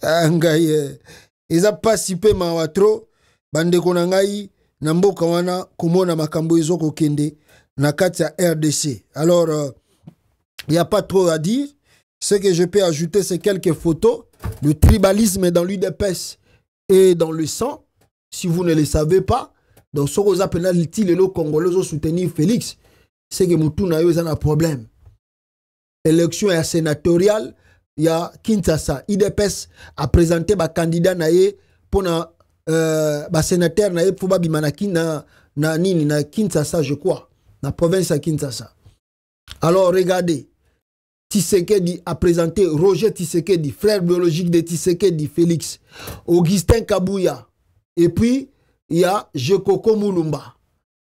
Angaye eza pasipé mawatro bande konangai na mboka wana komona makambo ezoko kende na kati ya RDC. Alors il y a pas trop à dire. Ce que je peux ajouter, c'est quelques photos. Le tribalisme dans l'UDPS et dans le sang. Si vous ne le savez pas, donc ce qu'on appelle les Congolais ont soutenu Félix, c'est que Moutouna a un problème. Élection sénatoriale, il y a Kinshasa. UDPS a présenté un candidat pour un sénateur pour na Kinshasa, je crois, la province à Kinshasa. Alors regardez. Tshisekedi a présenté Roger Tshisekedi, frère biologique de Tshisekedi, Félix, Augustin Kabouya, et puis il y a Jekoko Mulumba,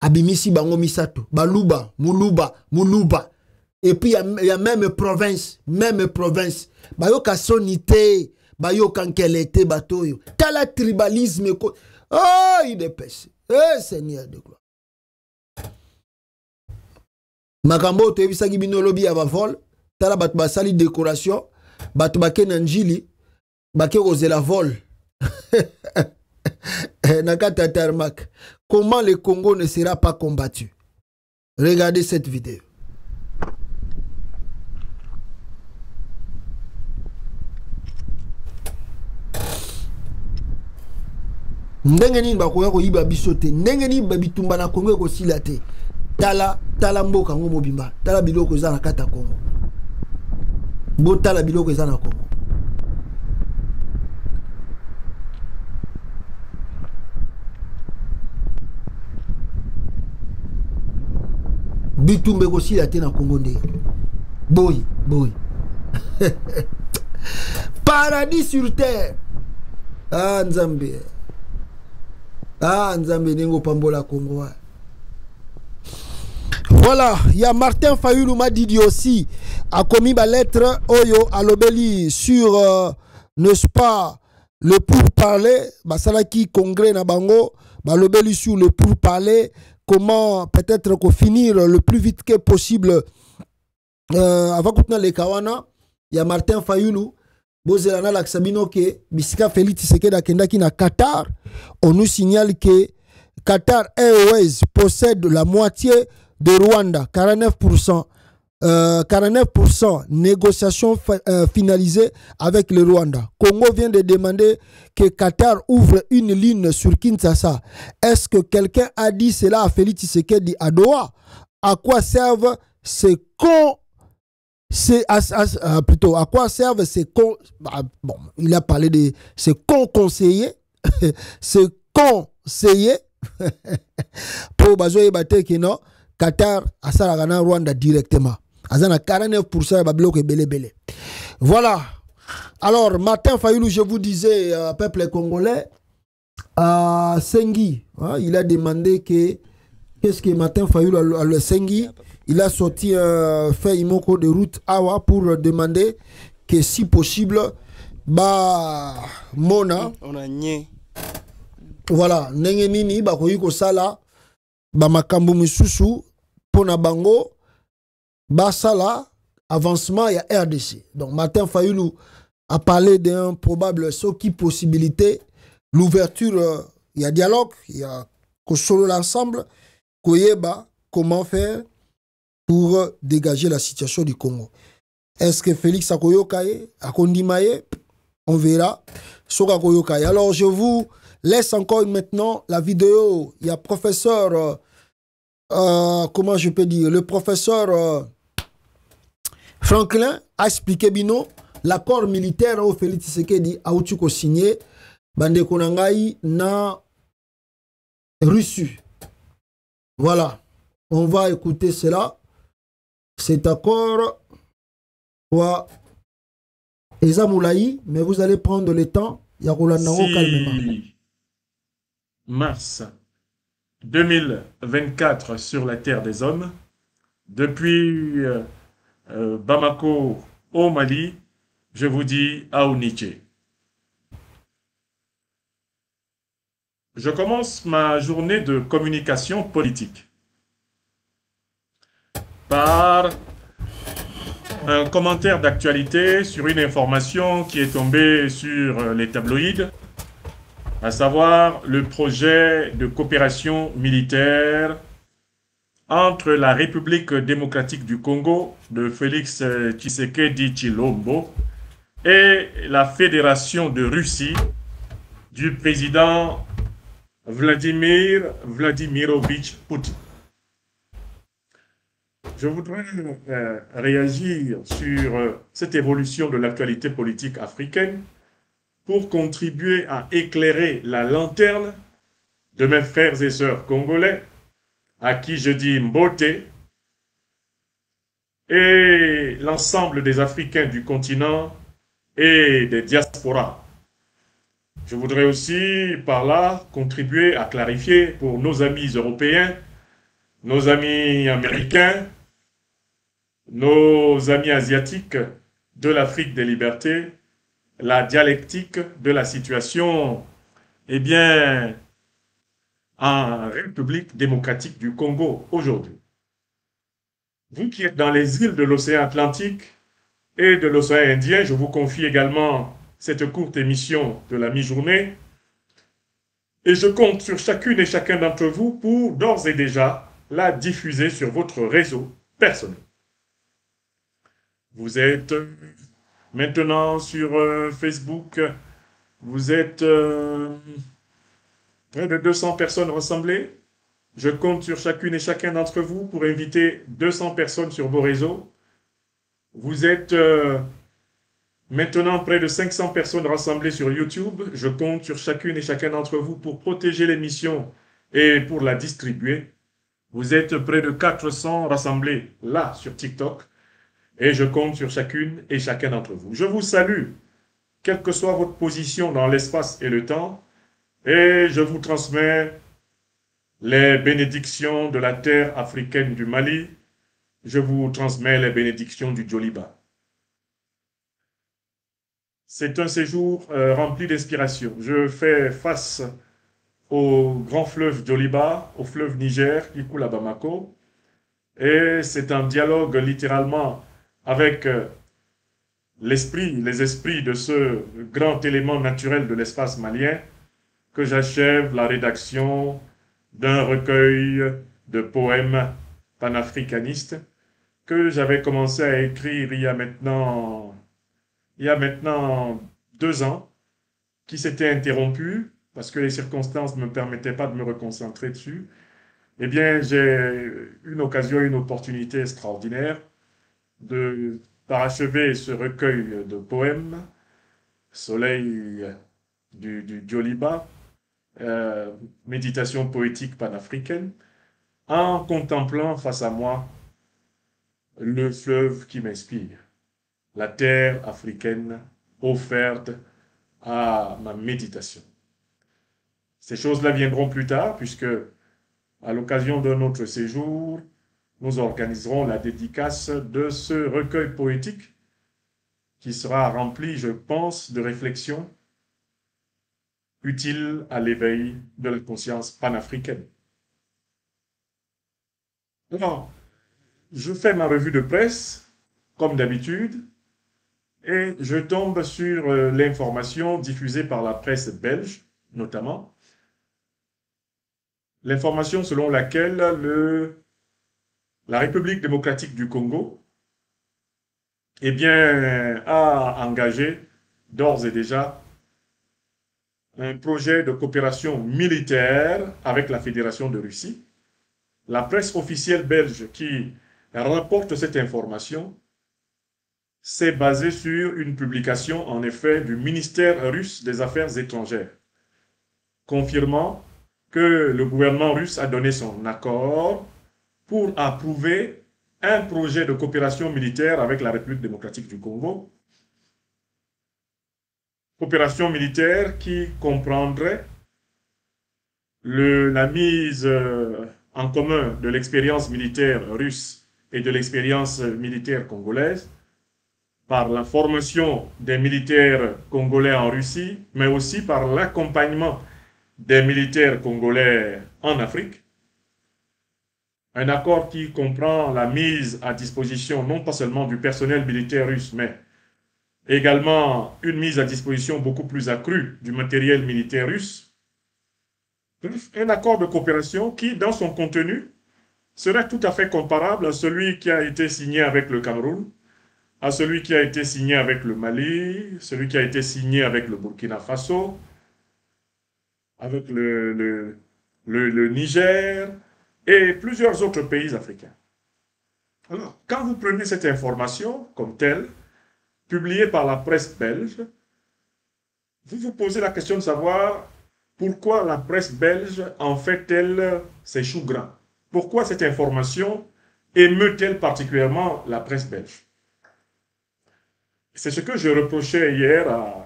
Abimisi Bango Misato, Baluba, Muluba, et puis il y a même province, Bayo Kasonité, Bayo Kankelete, Batoyo, Tala tribalisme, oh, il dépêche, Seigneur de gloire. Makambo, tu as vu ça qui bino lobby à vol. Tala bat basali décoration bat baké nanjili baké ozela vol nakata tarmac. Comment le Congo ne sera pas combattu? Regardez cette vidéo. Ndenge nini bakoya ko yiba bisote, ndenge nini babitumba na Congo ko silate. Tala mboka ngo mobimba, tala biloko za na kata Congo. Botala biloko eza na Congo. Bitumbe ko sila te na Congo nde. Boy. Paradis sur terre. Ah Nzambe nengo pambola Congo. Voilà, il y a Martin Fayulu Madidi aussi a commis ma lettre Oyo à l'obéli sur n'est-ce pas le pourparler basalaki congrès na bango l'obéli sur le pourparler comment peut-être qu'on finir le plus vite que possible avant qu'on les kawana. Il y a Martin Fayulu bozelana laksabino ke bisika Félix Tshisekedi akendaki na Qatar. On nous signale que Qatar Airways possède la moitié de Rwanda, 49%. 49% négociations finalisées avec le Rwanda. Congo vient de demander que Qatar ouvre une ligne sur Kinshasa. Est-ce que quelqu'un a dit cela à Félix Tshisekedi à Doha? À quoi servent ces cons? Plutôt, à quoi servent ces cons? Bon, il a parlé de ces cons conseillers. Ces conseillers. Pour bazoye bate que non. Qatar a Saragana Rwanda directement. Azana 49% de bloc belé. Voilà. Alors, Martin Fayulu, je vous disais, peuple congolais, à Sengi. Hein, il a demandé que qu'est-ce que Martin Fayulu à le Sengi. Il a sorti fait une moko de route Awa pour demander que si possible, bah Mona. On a nié. Voilà, ndenge nini bakoki kosala ba makambo misusu pona bango basala avancement ya RDC. Donc Martin Fayulu a parlé d'un probable soki possibilité l'ouverture il y a dialogue, il y a solo l'ensemble koyeba comment faire pour dégager la situation du Congo. Est-ce que Félix Akoyokaye Akondimaye, on verra. Soka Koyokaye. Alors je vous laisse encore maintenant la vidéo. Il y a professeur, comment je peux dire, le professeur Franklin a expliqué bino l'accord militaire au Félix Tshisekedi a outuko signé bande konangai na Russie. Voilà, on va écouter cela. Cet accord, quoi, Eza Moulaï, mais vous allez prendre le temps. Calmement. Mars 2024 sur la terre des hommes, depuis Bamako au Mali, je vous dis Aouniché. Je commence ma journée de communication politique par un commentaire d'actualité sur une information qui est tombée sur les tabloïds, à savoir le projet de coopération militaire entre la République démocratique du Congo de Félix Tshisekedi Tshilombo et la Fédération de Russie du président Vladimir Vladimirovitch Poutine. Je voudrais réagir sur cette évolution de l'actualité politique africaine pour contribuer à éclairer la lanterne de mes frères et sœurs congolais, à qui je dis Mbote, et l'ensemble des Africains du continent et des diasporas. Je voudrais aussi, par là, contribuer à clarifier pour nos amis européens, nos amis américains, nos amis asiatiques de l'Afrique des libertés, la dialectique de la situation, eh bien, en République démocratique du Congo aujourd'hui. Vous qui êtes dans les îles de l'océan Atlantique et de l'océan Indien, je vous confie également cette courte émission de la mi-journée et je compte sur chacune et chacun d'entre vous pour d'ores et déjà la diffuser sur votre réseau personnel. Vous êtes maintenant sur Facebook, vous êtes près de 200 personnes rassemblées. Je compte sur chacune et chacun d'entre vous pour inviter 200 personnes sur vos réseaux. Vous êtes maintenant près de 500 personnes rassemblées sur YouTube. Je compte sur chacune et chacun d'entre vous pour protéger l'émission et pour la distribuer. Vous êtes près de 400 rassemblés là sur TikTok. Et je compte sur chacune et chacun d'entre vous. Je vous salue, quelle que soit votre position dans l'espace et le temps, et je vous transmets les bénédictions de la terre africaine du Mali. Je vous transmets les bénédictions du Djoliba. C'est un séjour rempli d'inspiration. Je fais face au grand fleuve Djoliba, au fleuve Niger qui coule à Bamako, et c'est un dialogue littéralement avec les esprits de ce grand élément naturel de l'espace malien, que j'achève la rédaction d'un recueil de poèmes panafricanistes que j'avais commencé à écrire il y a maintenant 2 ans, qui s'était interrompu parce que les circonstances ne me permettaient pas de me reconcentrer dessus. Eh bien, j'ai une occasion, une opportunité extraordinaire de parachever ce recueil de poèmes, Soleil du Djoliba, méditation poétique panafricaine, en contemplant face à moi le fleuve qui m'inspire, la terre africaine offerte à ma méditation. Ces choses-là viendront plus tard, puisque à l'occasion de notre séjour, nous organiserons la dédicace de ce recueil poétique qui sera rempli, je pense, de réflexions utiles à l'éveil de la conscience panafricaine. Alors, je fais ma revue de presse, comme d'habitude, et je tombe sur l'information diffusée par la presse belge, notamment. L'information selon laquelle la République démocratique du Congo eh bien, a engagé d'ores et déjà un projet de coopération militaire avec la Fédération de Russie. La presse officielle belge qui rapporte cette information s'est basée sur une publication, en effet, du ministère russe des Affaires étrangères, confirmant que le gouvernement russe a donné son accord pour approuver un projet de coopération militaire avec la République démocratique du Congo. Coopération militaire qui comprendrait la mise en commun de l'expérience militaire russe et de l'expérience militaire congolaise par la formation des militaires congolais en Russie, mais aussi par l'accompagnement des militaires congolais en Afrique. Un accord qui comprend la mise à disposition non pas seulement du personnel militaire russe, mais également une mise à disposition beaucoup plus accrue du matériel militaire russe. Un accord de coopération qui, dans son contenu, serait tout à fait comparable à celui qui a été signé avec le Cameroun, à celui qui a été signé avec le Mali, celui qui a été signé avec le Burkina Faso, avec le Niger et plusieurs autres pays africains. Alors, quand vous prenez cette information comme telle, publiée par la presse belge, vous vous posez la question de savoir pourquoi la presse belge en fait-elle ses choux gras. Pourquoi cette information émeut-elle particulièrement la presse belge? C'est ce que je reprochais hier à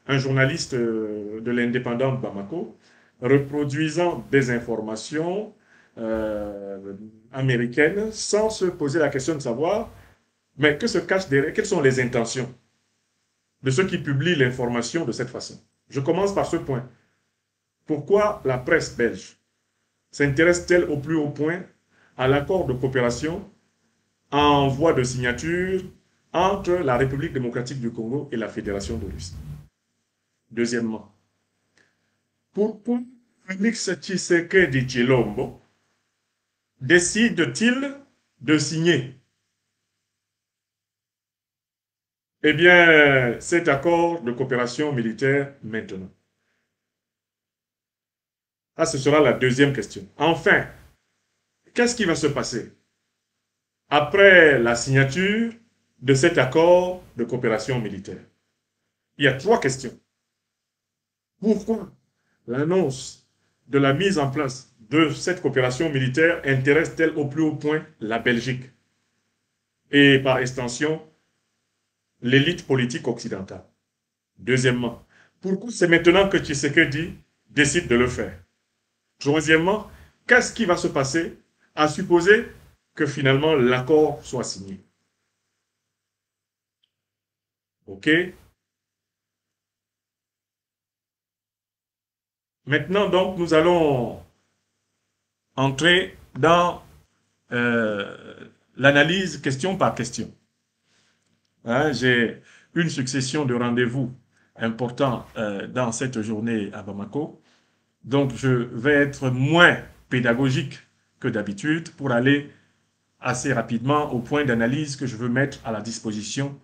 un journaliste de l'Indépendant de Bamako, reproduisant des informations américaines sans se poser la question de savoir mais que se cache derrière, quelles sont les intentions de ceux qui publient l'information de cette façon. Je commence par ce point. Pourquoi la presse belge s'intéresse-t-elle au plus haut point à l'accord de coopération en voie de signature entre la République démocratique du Congo et la Fédération de Russie? Deuxièmement, pourquoi Félix Tshisekedi Tshilombo décide-t-il de signer cet accord de coopération militaire maintenant? Ça, ce sera la deuxième question. Enfin, qu'est-ce qui va se passer après la signature de cet accord de coopération militaire? Il y a trois questions. Pourquoi l'annonce de la mise en place de cette coopération militaire intéresse-t-elle au plus haut point la Belgique et par extension l'élite politique occidentale? Deuxièmement, pourquoi c'est maintenant que Tshisekedi décide de le faire? Troisièmement, qu'est-ce qui va se passer à supposer que finalement l'accord soit signé? OK? Maintenant, donc, nous allons entrer dans l'analyse question par question. Hein, j'ai une succession de rendez-vous importants dans cette journée à Bamako. Donc, je vais être moins pédagogique que d'habitude pour aller assez rapidement au point d'analyse que je veux mettre à la disposition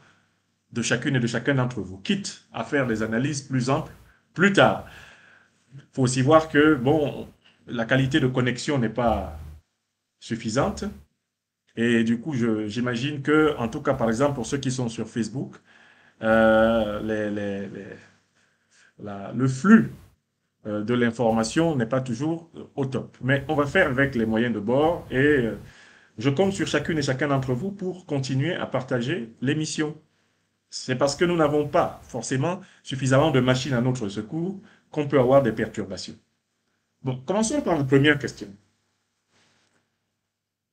de chacune et de chacun d'entre vous, quitte à faire des analyses plus amples plus tard. Il faut aussi voir que, bon, la qualité de connexion n'est pas suffisante. Et du coup, j'imagine que, en tout cas, par exemple, pour ceux qui sont sur Facebook, le flux de l'information n'est pas toujours au top. Mais on va faire avec les moyens de bord et je compte sur chacune et chacun d'entre vous pour continuer à partager l'émission. C'est parce que nous n'avons pas forcément suffisamment de machines à notre secours qu'on peut avoir des perturbations. Bon, commençons par la première question.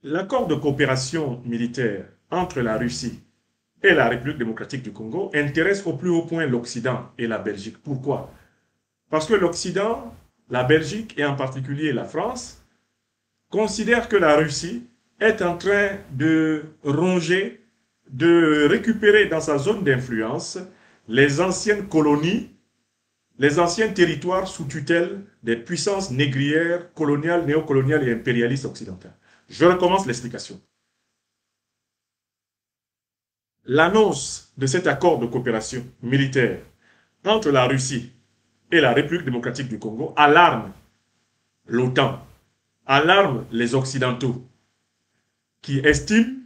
L'accord de coopération militaire entre la Russie et la République démocratique du Congo intéresse au plus haut point l'Occident et la Belgique. Pourquoi? Parce que l'Occident, la Belgique et en particulier la France considèrent que la Russie est en train de ronger, de récupérer dans sa zone d'influence les anciennes colonies, les anciens territoires sous tutelle des puissances négrières, coloniales, néocoloniales et impérialistes occidentales. Je recommence l'explication. L'annonce de cet accord de coopération militaire entre la Russie et la République démocratique du Congo alarme l'OTAN, alarme les Occidentaux, qui estiment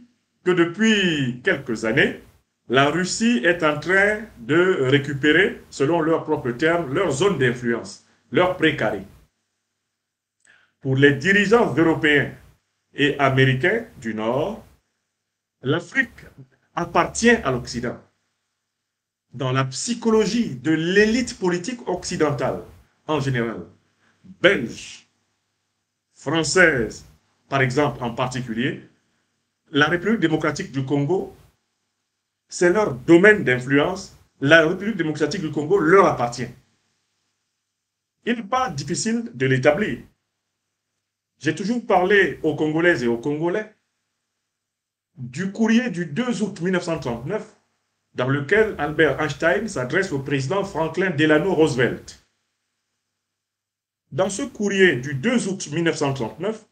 que depuis quelques années, la Russie est en train de récupérer, selon leurs propres termes, leur zone d'influence, leur précaré. Pour les dirigeants européens et américains du Nord, l'Afrique appartient à l'Occident. Dans la psychologie de l'élite politique occidentale, en général, belge, française, par exemple en particulier, la République démocratique du Congo, c'est leur domaine d'influence. La République démocratique du Congo leur appartient. Il n'est pas difficile de l'établir. J'ai toujours parlé aux Congolaises et aux Congolais du courrier du 2 août 1939 dans lequel Albert Einstein s'adresse au président Franklin Delano Roosevelt. Dans ce courrier du 2 août 1939,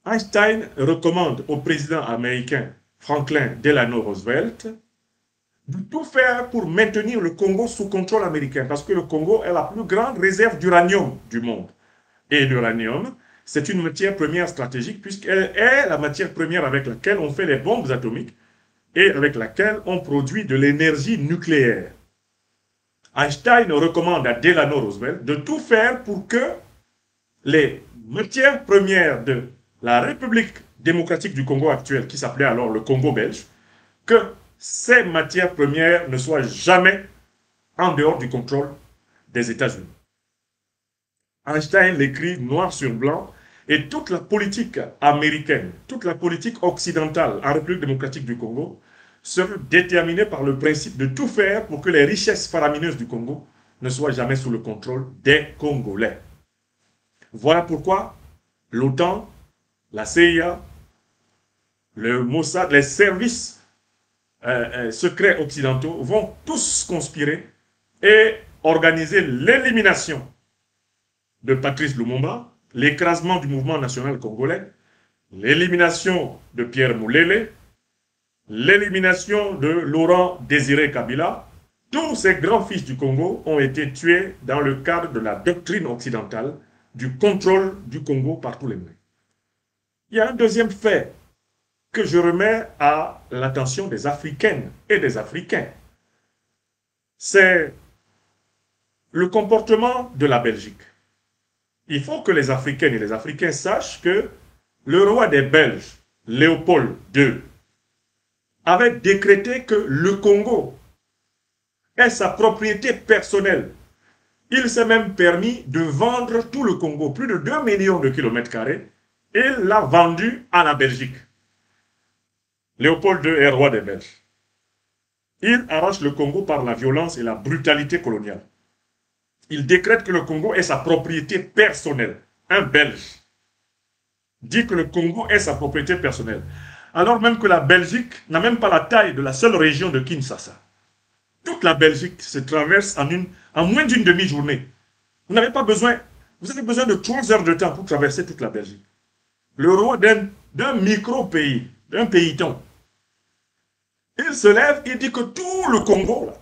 Einstein recommande au président américain Franklin Delano Roosevelt de tout faire pour maintenir le Congo sous contrôle américain, parce que le Congo est la plus grande réserve d'uranium du monde. Et l'uranium, c'est une matière première stratégique, puisqu'elle est la matière première avec laquelle on fait les bombes atomiques et avec laquelle on produit de l'énergie nucléaire. Einstein recommande à Delano Roosevelt de tout faire pour que les matières premières de la République démocratique du Congo actuelle, qui s'appelait alors le Congo belge, que ces matières premières ne soient jamais en dehors du contrôle des États-Unis. Einstein l'écrit noir sur blanc, et toute la politique américaine, toute la politique occidentale en République démocratique du Congo sera déterminée par le principe de tout faire pour que les richesses faramineuses du Congo ne soient jamais sous le contrôle des Congolais. Voilà pourquoi l'OTAN, la CIA, le Mossad, les services secrets occidentaux vont tous conspirer et organiser l'élimination de Patrice Lumumba, l'écrasement du mouvement national congolais, l'élimination de Pierre Moulele, l'élimination de Laurent Désiré Kabila. Tous ces grands fils du Congo ont été tués dans le cadre de la doctrine occidentale du contrôle du Congo par tous les moyens. Il y a un deuxième fait que je remets à l'attention des Africaines et des Africains. C'est le comportement de la Belgique. Il faut que les Africaines et les Africains sachent que le roi des Belges, Léopold II, avait décrété que le Congo est sa propriété personnelle. Il s'est même permis de vendre tout le Congo, plus de 2 millions de kilomètres carrés, et l'a vendu à la Belgique. Léopold II est roi des Belges. Il arrache le Congo par la violence et la brutalité coloniale. Il décrète que le Congo est sa propriété personnelle. Un Belge dit que le Congo est sa propriété personnelle. Alors même que la Belgique n'a même pas la taille de la seule région de Kinshasa. Toute la Belgique se traverse en moins d'une demi-journée. Vous n'avez pas besoin, vous avez besoin de 3 heures de temps pour traverser toute la Belgique. Le roi d'un micro-pays, d'un pays-ton, il se lève, il dit que tout le Congo, là,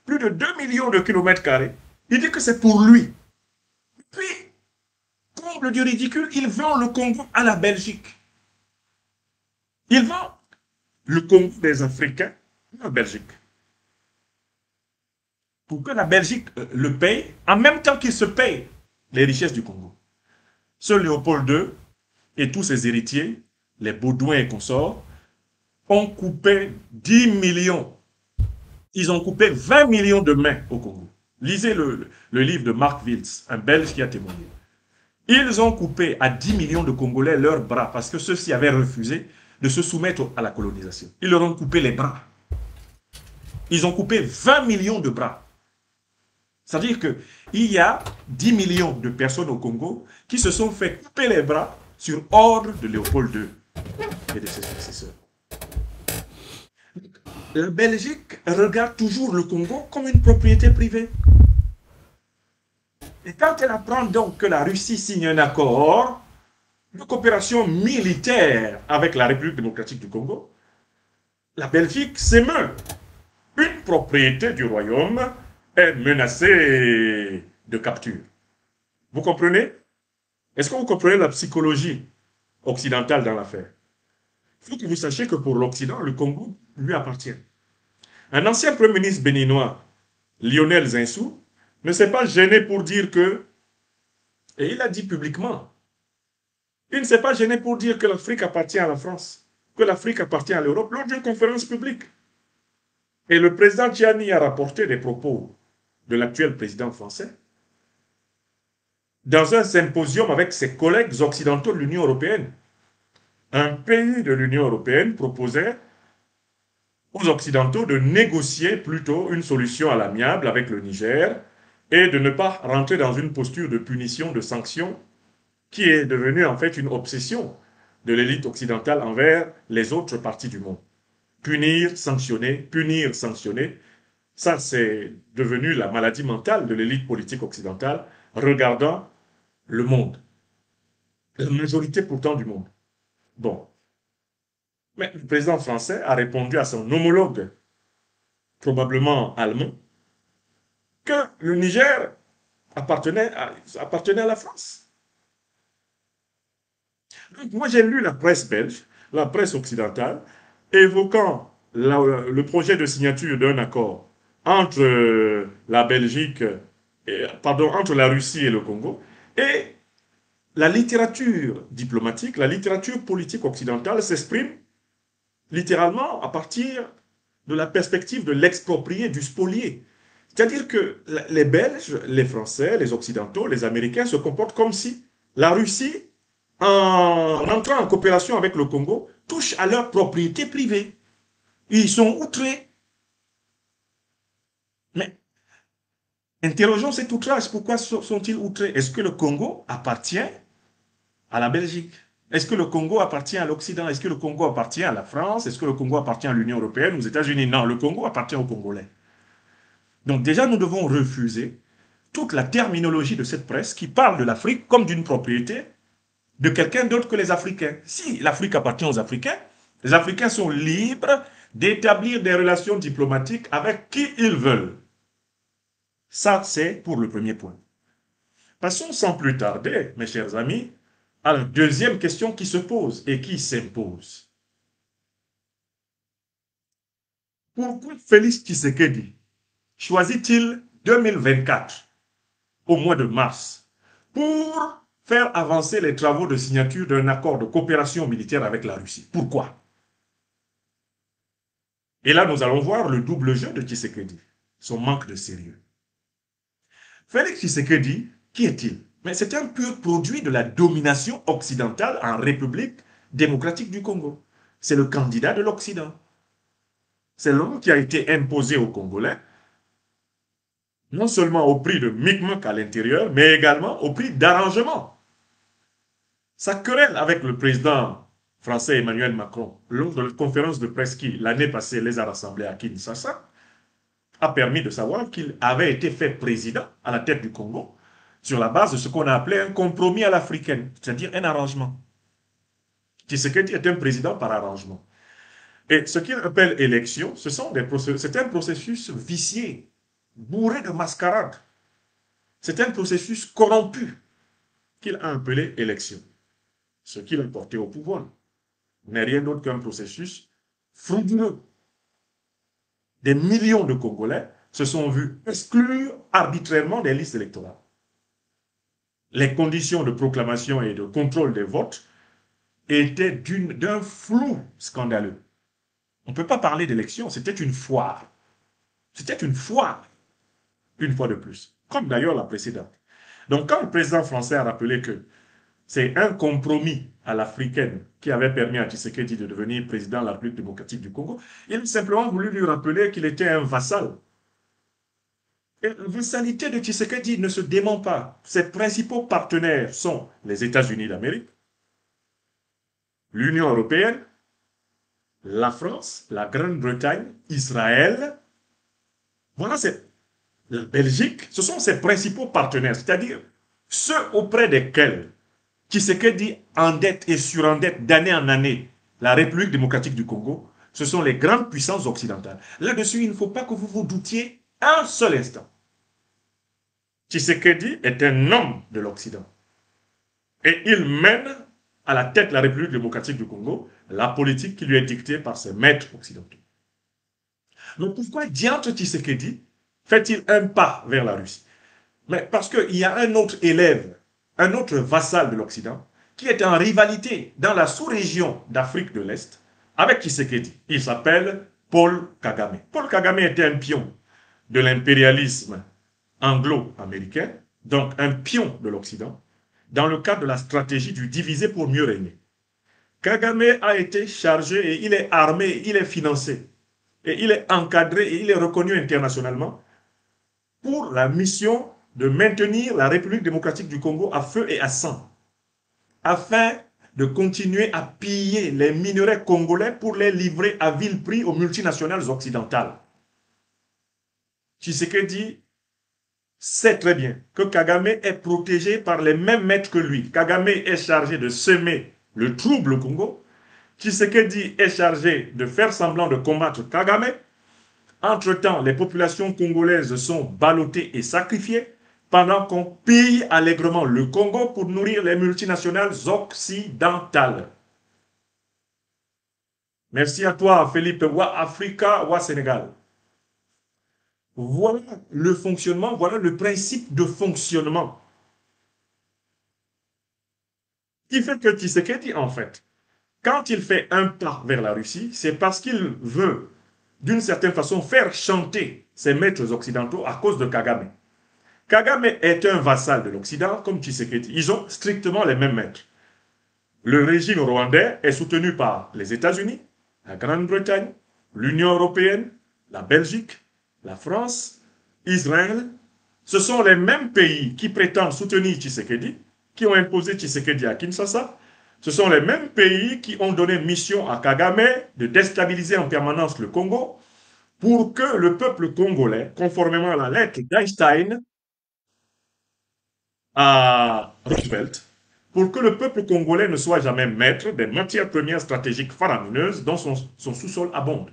plus de 2 millions de kilomètres carrés, il dit que c'est pour lui. Puis, comble du ridicule, il vend le Congo à la Belgique. Il vend le Congo des Africains à la Belgique. Pour que la Belgique le paye, en même temps qu'il se paye les richesses du Congo. Ce Léopold II et tous ses héritiers, les Baudouins et consorts, ont coupé 10 millions. Ils ont coupé 20 millions de mains au Congo. Lisez le livre de Mark Wills, un Belge qui a témoigné. Ils ont coupé à 10 millions de Congolais leurs bras parce que ceux-ci avaient refusé de se soumettre à la colonisation. Ils leur ont coupé les bras. Ils ont coupé 20 millions de bras. C'est-à-dire qu'il y a 10 millions de personnes au Congo qui se sont fait couper les bras sur ordre de Léopold II et de ses successeurs. La Belgique regarde toujours le Congo comme une propriété privée. Et quand elle apprend donc que la Russie signe un accord de coopération militaire avec la République démocratique du Congo, la Belgique s'émeut. Une propriété du royaume est menacée de capture. Vous comprenez? Est-ce que vous comprenez la psychologie occidentale dans l'affaire? Il faut que vous sachiez que pour l'Occident, le Congo lui appartient. Un ancien premier ministre béninois, Lionel Zinsou, ne s'est pas gêné pour dire que, et il a dit publiquement, il ne s'est pas gêné pour dire que l'Afrique appartient à la France, que l'Afrique appartient à l'Europe lors d'une conférence publique. Et le président Tchiani a rapporté des propos de l'actuel président français dans un symposium avec ses collègues occidentaux de l'Union européenne. Un pays de l'Union européenne proposait aux Occidentaux de négocier plutôt une solution à l'amiable avec le Niger et de ne pas rentrer dans une posture de punition, de sanction, qui est devenue en fait une obsession de l'élite occidentale envers les autres parties du monde. Punir, sanctionner, ça c'est devenu la maladie mentale de l'élite politique occidentale regardant le monde. La majorité pourtant du monde. Bon. Mais le président français a répondu à son homologue, probablement allemand, que le Niger appartenait à la France. Donc, moi, j'ai lu la presse belge, la presse occidentale, évoquant le projet de signature d'un accord entre la Belgique, entre la Russie et le Congo, et la littérature diplomatique, la littérature politique occidentale s'exprime littéralement à partir de la perspective de l'exproprié, du spolié. C'est-à-dire que les Belges, les Français, les Occidentaux, les Américains se comportent comme si la Russie, en entrant en coopération avec le Congo, touche à leur propriété privée. Ils sont outrés. Mais interrogeons cet outrage. Pourquoi sont-ils outrés? Est-ce que le Congo appartient à la Belgique? Est-ce que le Congo appartient à l'Occident? Est-ce que le Congo appartient à la France? Est-ce que le Congo appartient à l'Union européenne, aux États-Unis? Non, le Congo appartient aux Congolais. Donc déjà, nous devons refuser toute la terminologie de cette presse qui parle de l'Afrique comme d'une propriété de quelqu'un d'autre que les Africains. Si l'Afrique appartient aux Africains, les Africains sont libres d'établir des relations diplomatiques avec qui ils veulent. Ça, c'est pour le premier point. Passons sans plus tarder, mes chers amis, à la deuxième question qui se pose et qui s'impose. Pourquoi Félix Tshisekedi choisit-il 2024, au mois de mars, pour faire avancer les travaux de signature d'un accord de coopération militaire avec la Russie? Pourquoi? Et là, nous allons voir le double jeu de Tshisekedi, son manque de sérieux. Félix Tshisekedi, qui est-il? Mais c'est un pur produit de la domination occidentale en République démocratique du Congo. C'est le candidat de l'Occident. C'est l'homme qui a été imposé aux Congolais, non seulement au prix de micmac à l'intérieur, mais également au prix d'arrangement. Sa querelle avec le président français Emmanuel Macron, lors de la conférence de presse qui, l'année passée, les a rassemblés à Kinshasa, a permis de savoir qu'il avait été fait président à la tête du Congo sur la base de ce qu'on a appelé un compromis à l'africaine, c'est-à-dire un arrangement. Tshisekedi est un président par arrangement. Et ce qu'il appelle élection, c'est un processus vicié, bourré de mascarade. C'est un processus corrompu qu'il a appelé élection. Ce qu'il a porté au pouvoir n'est rien d'autre qu'un processus frauduleux. Des millions de Congolais se sont vus exclure arbitrairement des listes électorales. Les conditions de proclamation et de contrôle des votes étaient d'un flou scandaleux. On ne peut pas parler d'élection, c'était une foire. C'était une foire. une fois de plus, comme d'ailleurs la précédente. Donc quand le président français a rappelé que c'est un compromis à l'africaine qui avait permis à Tshisekedi de devenir président de la République démocratique du Congo, il a simplement voulu lui rappeler qu'il était un vassal. Et la vassalité de Tshisekedi ne se dément pas. Ses principaux partenaires sont les États-Unis d'Amérique, l'Union européenne, la France, la Grande-Bretagne, Israël. Voilà, c'est la Belgique. Ce sont ses principaux partenaires, c'est-à-dire ceux auprès desquels Tshisekedi endette et surendette d'année en année la République démocratique du Congo. Ce sont les grandes puissances occidentales. Là-dessus, il ne faut pas que vous vous doutiez un seul instant. Tshisekedi est un homme de l'Occident. Et il mène à la tête de la République démocratique du Congo la politique qui lui est dictée par ses maîtres occidentaux. Donc pourquoi diantre Tshisekedi fait-il un pas vers la Russie? Mais parce qu'il y a un autre élève, un autre vassal de l'Occident, qui est en rivalité dans la sous-région d'Afrique de l'Est avec Tshisekedi. Il s'appelle Paul Kagame. Paul Kagame était un pion de l'impérialisme anglo-américain, donc un pion de l'Occident, dans le cadre de la stratégie du diviser pour mieux régner. Kagame a été chargé et il est armé, il est financé, et il est encadré et il est reconnu internationalement pour la mission de maintenir la République démocratique du Congo à feu et à sang, afin de continuer à piller les minerais congolais pour les livrer à vil prix aux multinationales occidentales. Tshisekedi sait très bien que Kagame est protégé par les mêmes maîtres que lui. Kagame est chargé de semer le trouble au Congo. Tshisekedi est chargé de faire semblant de combattre Kagame. Entre-temps, les populations congolaises sont ballottées et sacrifiées pendant qu'on pille allègrement le Congo pour nourrir les multinationales occidentales. Merci à toi, Philippe. Wa Africa, wa Sénégal. Voilà le fonctionnement, voilà le principe de fonctionnement qui fait que Tshisekedi, en fait, quand il fait un pas vers la Russie, c'est parce qu'il veut, d'une certaine façon, faire chanter ses maîtres occidentaux à cause de Kagame. Kagame est un vassal de l'Occident, comme Tshisekedi. Ils ont strictement les mêmes maîtres. Le régime rwandais est soutenu par les États-Unis, la Grande-Bretagne, l'Union européenne, la Belgique, la France, Israël. Ce sont les mêmes pays qui prétendent soutenir Tshisekedi, qui ont imposé Tshisekedi à Kinshasa. Ce sont les mêmes pays qui ont donné mission à Kagame de déstabiliser en permanence le Congo pour que le peuple congolais, conformément à la lettre d'Einstein à Roosevelt, pour que le peuple congolais ne soit jamais maître des matières premières stratégiques faramineuses dont son sous-sol abonde.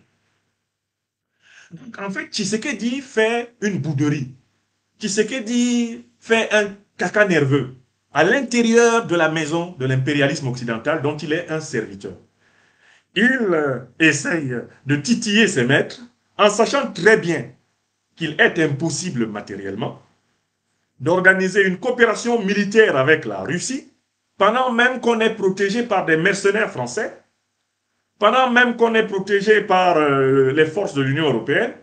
Donc, en fait, Tshisekedi fait une bouderie. Tshisekedi fait un caca nerveux à l'intérieur de la maison de l'impérialisme occidental dont il est un serviteur. Il essaye de titiller ses maîtres en sachant très bien qu'il est impossible matériellement d'organiser une coopération militaire avec la Russie pendant même qu'on est protégé par des mercenaires français, pendant même qu'on est protégé par les forces de l'Union européenne,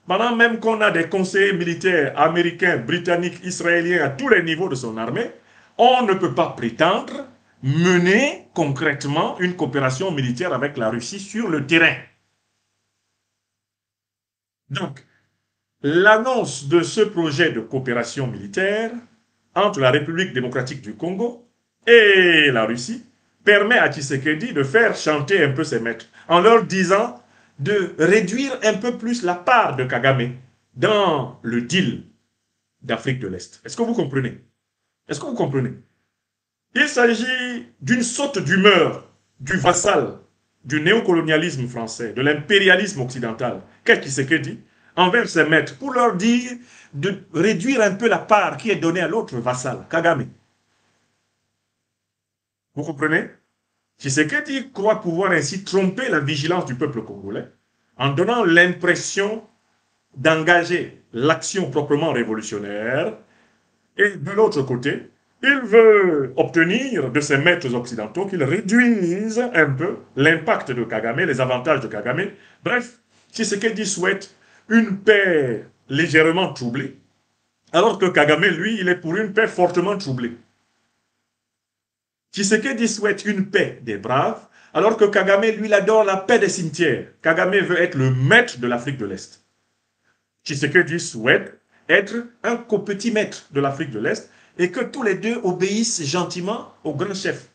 pendant même qu'on a des conseillers militaires américains, britanniques, israéliens à tous les niveaux de son armée, on ne peut pas prétendre mener concrètement une coopération militaire avec la Russie sur le terrain. Donc, l'annonce de ce projet de coopération militaire entre la République démocratique du Congo et la Russie permet à Tshisekedi de faire chanter un peu ses maîtres en leur disant de réduire un peu plus la part de Kagame dans le deal d'Afrique de l'Est. Est-ce que vous comprenez? Est-ce que vous comprenez? Il s'agit d'une saute d'humeur du vassal, du néocolonialisme français, de l'impérialisme occidental, qu'est-ce Tshisekedi envers ses maîtres, pour leur dire de réduire un peu la part qui est donnée à l'autre vassal, Kagame. Vous comprenez? Tshisekedi croit pouvoir ainsi tromper la vigilance du peuple congolais en donnant l'impression d'engager l'action proprement révolutionnaire et de l'autre côté, il veut obtenir de ses maîtres occidentaux qu'ils réduisent un peu l'impact de Kagame, les avantages de Kagame. Bref, Tshisekedi souhaite une paix légèrement troublée Alors que Kagame, lui, il est pour une paix fortement troublée. Tshisekedi souhaite une paix des braves, alors que Kagame, lui, il adore la paix des cimetières. Kagame veut être le maître de l'Afrique de l'Est. Tshisekedi souhaite être un petit maître de l'Afrique de l'Est et que tous les deux obéissent gentiment aux grands chefs,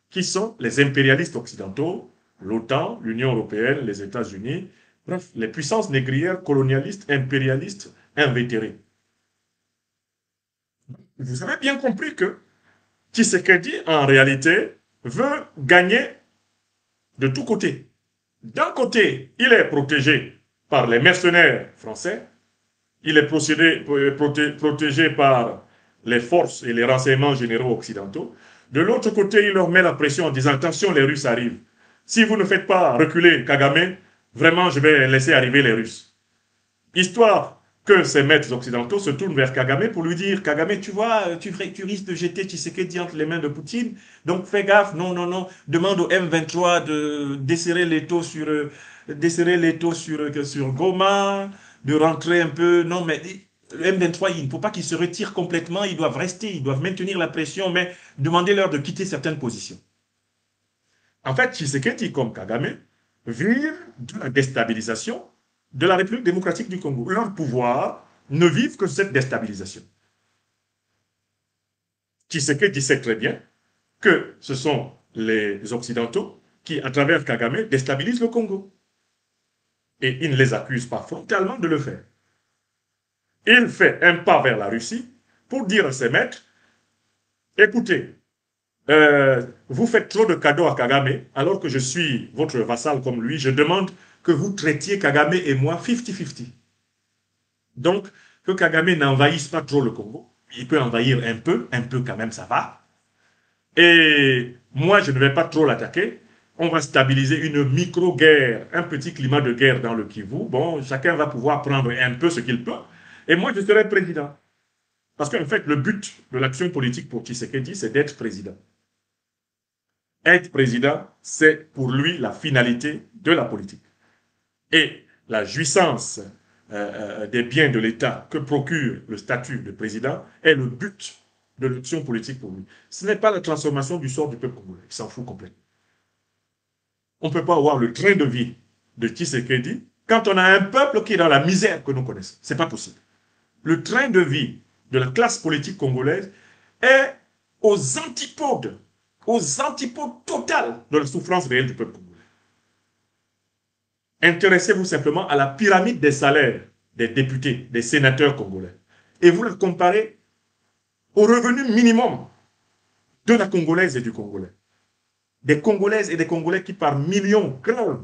qui sont les impérialistes occidentaux, l'OTAN, l'Union européenne, les États-Unis, bref, les puissances négrières, colonialistes, impérialistes, invétérées. Vous avez bien compris que Tshisekedi, en réalité, veut gagner de tous côtés. D'un côté, il est protégé par les mercenaires français, il est protégé par les forces et les renseignements généraux occidentaux. De l'autre côté, il leur met la pression en disant « Attention, les Russes arrivent. Si vous ne faites pas reculer Kagame, vraiment, je vais laisser arriver les Russes. » Histoire que ces maîtres occidentaux se tournent vers Kagame pour lui dire « Kagame, tu vois, tu risques de jeter Tshisekedi entre les mains de Poutine, donc fais gaffe, non, non, non, demande au M23 de desserrer les taux sur Goma, de rentrer un peu, non, mais le M23, il ne faut pas qu'ils se retirent complètement, ils doivent rester, ils doivent maintenir la pression, mais demandez-leur de quitter certaines positions. » En fait, Tshisekedi, comme Kagame, vivent de la déstabilisation de la République démocratique du Congo. Leur pouvoir ne vivent que cette déstabilisation. Tshisekedi sait très bien que ce sont les Occidentaux qui, à travers Kagame, déstabilisent le Congo. Et il ne les accuse pas frontalement de le faire. Il fait un pas vers la Russie pour dire à ses maîtres, écoutez, vous faites trop de cadeaux à Kagame, alors que je suis votre vassal comme lui, je demande que vous traitiez Kagame et moi 50-50. Donc, que Kagame n'envahisse pas trop le Congo. Il peut envahir un peu quand même, ça va. Et moi, je ne vais pas trop l'attaquer. On va stabiliser une micro-guerre, un petit climat de guerre dans le Kivu. Bon, chacun va pouvoir prendre un peu ce qu'il peut. Et moi, je serai président. Parce qu'en fait, le but de l'action politique pour Tshisekedi, c'est d'être président. Être président, c'est pour lui la finalité de la politique. Et la jouissance des biens de l'État que procure le statut de président est le but de l'action politique pour lui. Ce n'est pas la transformation du sort du peuple congolais. Il s'en fout complètement. On ne peut pas avoir le train de vie de Tshisekedi quand on a un peuple qui est dans la misère que nous connaissons. Ce n'est pas possible. Le train de vie de la classe politique congolaise est aux antipodes totales de la souffrance réelle du peuple congolais. Intéressez-vous simplement à la pyramide des salaires des députés, des sénateurs congolais. Et vous la comparez au revenu minimum de la Congolaise et du Congolais. Des Congolaises et des Congolais qui par millions crèvent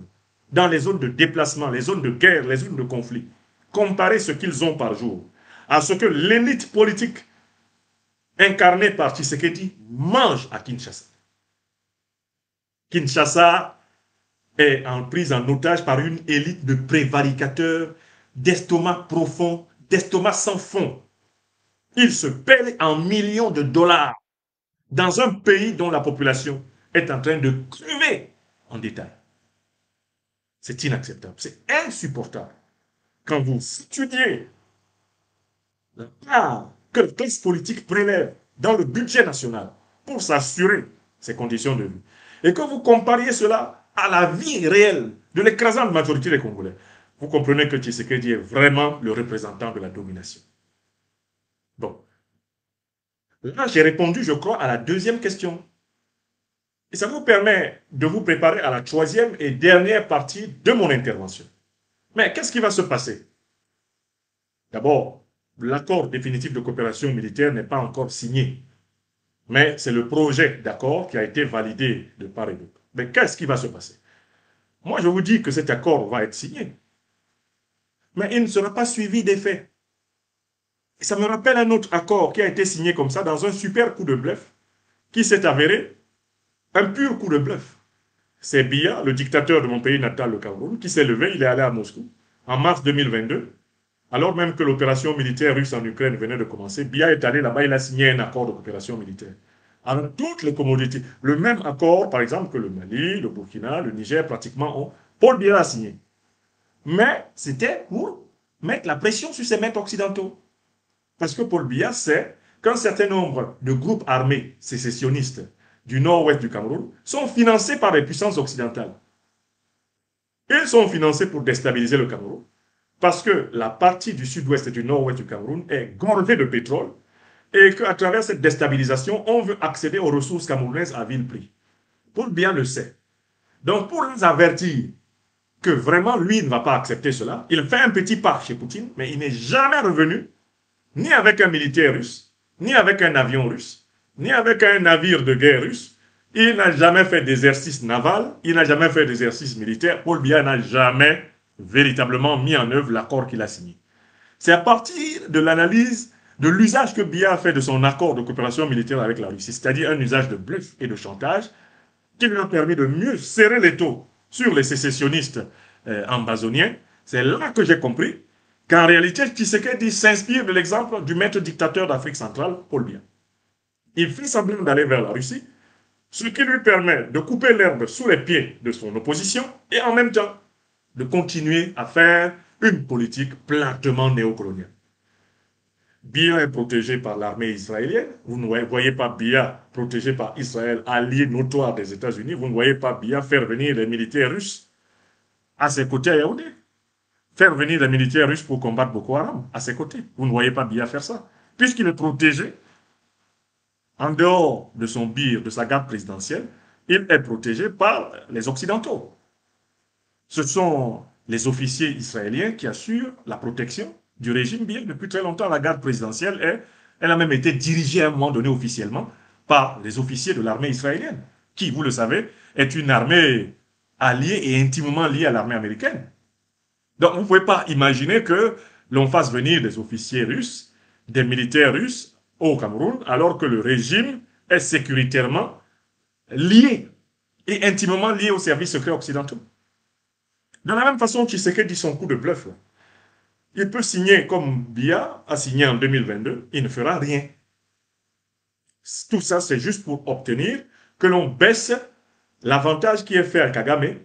dans les zones de déplacement, les zones de guerre, les zones de conflit. Comparez ce qu'ils ont par jour à ce que l'élite politique incarnée par Tshisekedi mange à Kinshasa. Kinshasa est prise en otage par une élite de prévaricateurs, d'estomac profond, d'estomac sans fond. Ils se paient en millions de dollars dans un pays dont la population est en train de crever en détail. C'est inacceptable, c'est insupportable. Quand vous étudiez la part que la classe politique prélève dans le budget national pour s'assurer ces conditions de vie, et que vous compariez cela à la vie réelle de l'écrasante majorité des Congolais, vous comprenez que Tshisekedi est vraiment le représentant de la domination. Bon. Là, j'ai répondu, je crois, à la deuxième question. Et ça vous permet de vous préparer à la troisième et dernière partie de mon intervention. Mais qu'est-ce qui va se passer? D'abord, l'accord définitif de coopération militaire n'est pas encore signé. Mais c'est le projet d'accord qui a été validé de part et d'autre. Mais qu'est-ce qui va se passer? Moi, je vous dis que cet accord va être signé. Mais il ne sera pas suivi des faits. Et ça me rappelle un autre accord qui a été signé comme ça dans un super coup de bluff qui s'est avéré un pur coup de bluff. C'est Biya, le dictateur de mon pays natal, le Cameroun, qui s'est levé, il est allé à Moscou en mars 2022, alors même que l'opération militaire russe en Ukraine venait de commencer. Biya est allé là-bas, il a signé un accord de coopération militaire. Alors toutes les commodités, le même accord par exemple que le Mali, le Burkina, le Niger pratiquement ont, Paul Biya a signé. Mais c'était pour mettre la pression sur ces maîtres occidentaux. Parce que Paul Biya sait qu'un certain nombre de groupes armés sécessionnistes du nord-ouest du Cameroun sont financés par les puissances occidentales. Ils sont financés pour déstabiliser le Cameroun parce que la partie du sud-ouest et du nord-ouest du Cameroun est gorgée de pétrole et qu'à travers cette déstabilisation, on veut accéder aux ressources camerounaises à vil prix. Paul Biya le sait. Donc, pour les avertir que vraiment, lui, ne va pas accepter cela, il fait un petit pas chez Poutine, mais il n'est jamais revenu, ni avec un militaire russe, ni avec un avion russe, ni avec un navire de guerre russe. Il n'a jamais fait d'exercice naval, il n'a jamais fait d'exercice militaire. Paul Biya n'a jamais véritablement mis en œuvre l'accord qu'il a signé. C'est à partir de l'analyse de l'usage que Biya a fait de son accord de coopération militaire avec la Russie, c'est-à-dire un usage de bluff et de chantage, qui lui a permis de mieux serrer les taux sur les sécessionnistes ambazoniens. C'est là que j'ai compris qu'en réalité, Tshisekedi s'inspire de l'exemple du maître dictateur d'Afrique centrale, Paul Biya. Il fait semblant d'aller vers la Russie, ce qui lui permet de couper l'herbe sous les pieds de son opposition et en même temps de continuer à faire une politique platement néocoloniale. Biya est protégé par l'armée israélienne. Vous ne voyez pas Biya protégé par Israël, allié notoire des États-Unis. Vous ne voyez pas Biya faire venir les militaires russes à ses côtés à Yaoundé. Faire venir les militaires russes pour combattre Boko Haram à ses côtés. Vous ne voyez pas Biya faire ça. Puisqu'il est protégé, en dehors de son BIR, de sa garde présidentielle, il est protégé par les Occidentaux. Ce sont les officiers israéliens qui assurent la protection du régime BIR. Depuis très longtemps, la garde présidentielle, elle a même été dirigée à un moment donné officiellement par les officiers de l'armée israélienne, qui, vous le savez, est une armée alliée et intimement liée à l'armée américaine. Donc, vous ne pouvez pas imaginer que l'on fasse venir des officiers russes, des militaires russes, au Cameroun, alors que le régime est sécuritairement lié et intimement lié aux services secrets occidentaux. De la même façon, Tshisekedi dit son coup de bluff. Là. Il peut signer comme Biya a signé en 2022, il ne fera rien. Tout ça, c'est juste pour obtenir que l'on baisse l'avantage qui est fait à Kagame,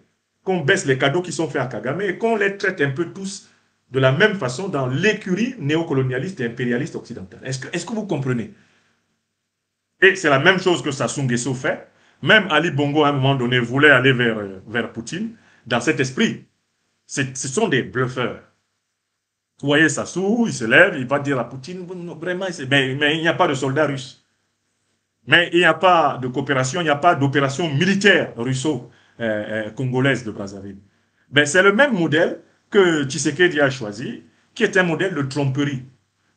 qu'on baisse les cadeaux qui sont faits à Kagame et qu'on les traite un peu tous de la même façon dans l'écurie néocolonialiste et impérialiste occidentale. Est-ce que vous comprenez? Et c'est la même chose que Sassou Nguesso fait. Même Ali Bongo, à un moment donné, voulait aller vers Poutine dans cet esprit. Ce sont des bluffeurs. Vous voyez Sassou, il se lève, il va dire à Poutine, vraiment, mais il n'y a pas de soldats russes. Mais il n'y a pas de coopération, il n'y a pas d'opération militaire russo-congolaise de Brazzaville. Ben, c'est le même modèle que Tshisekedi a choisi, qui est un modèle de tromperie.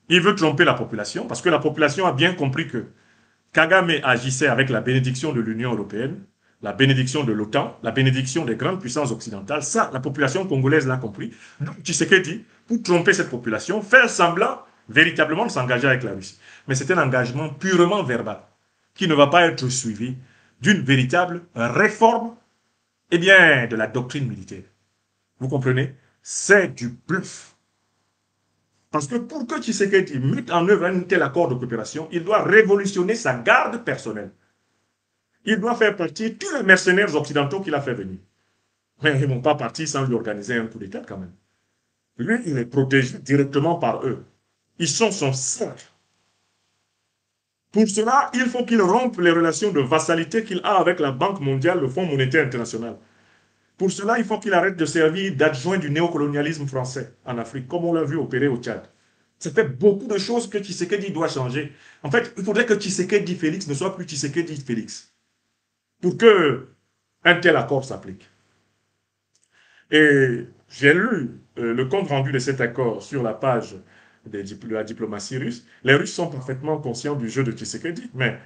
Il veut tromper la population, parce que la population a bien compris que Kagame agissait avec la bénédiction de l'Union européenne, la bénédiction de l'OTAN, la bénédiction des grandes puissances occidentales. Ça, la population congolaise l'a compris. Donc, Tshisekedi, pour tromper cette population, faire semblant véritablement de s'engager avec la Russie. Mais c'est un engagement purement verbal, qui ne va pas être suivi d'une véritable réforme, eh bien, de la doctrine militaire. Vous comprenez? C'est du bluff. Parce que pour que Tshisekedi mette en œuvre un tel accord de coopération, il doit révolutionner sa garde personnelle. Il doit faire partir tous les mercenaires occidentaux qu'il a fait venir. Mais ils ne vont pas partir sans lui organiser un coup d'État quand même. Lui, il est protégé directement par eux. Ils sont son cercle. Pour cela, il faut qu'il rompe les relations de vassalité qu'il a avec la Banque mondiale, le Fonds monétaire international. Pour cela, il faut qu'il arrête de servir d'adjoint du néocolonialisme français en Afrique, comme on l'a vu opérer au Tchad. Ça fait beaucoup de choses que Tshisekedi doit changer. En fait, il faudrait que Tshisekedi Félix ne soit plus Tshisekedi Félix, pour que un tel accord s'applique. Et j'ai lu le compte rendu de cet accord sur la page de la diplomatie russe. Les Russes sont parfaitement conscients du jeu de Tshisekedi, mais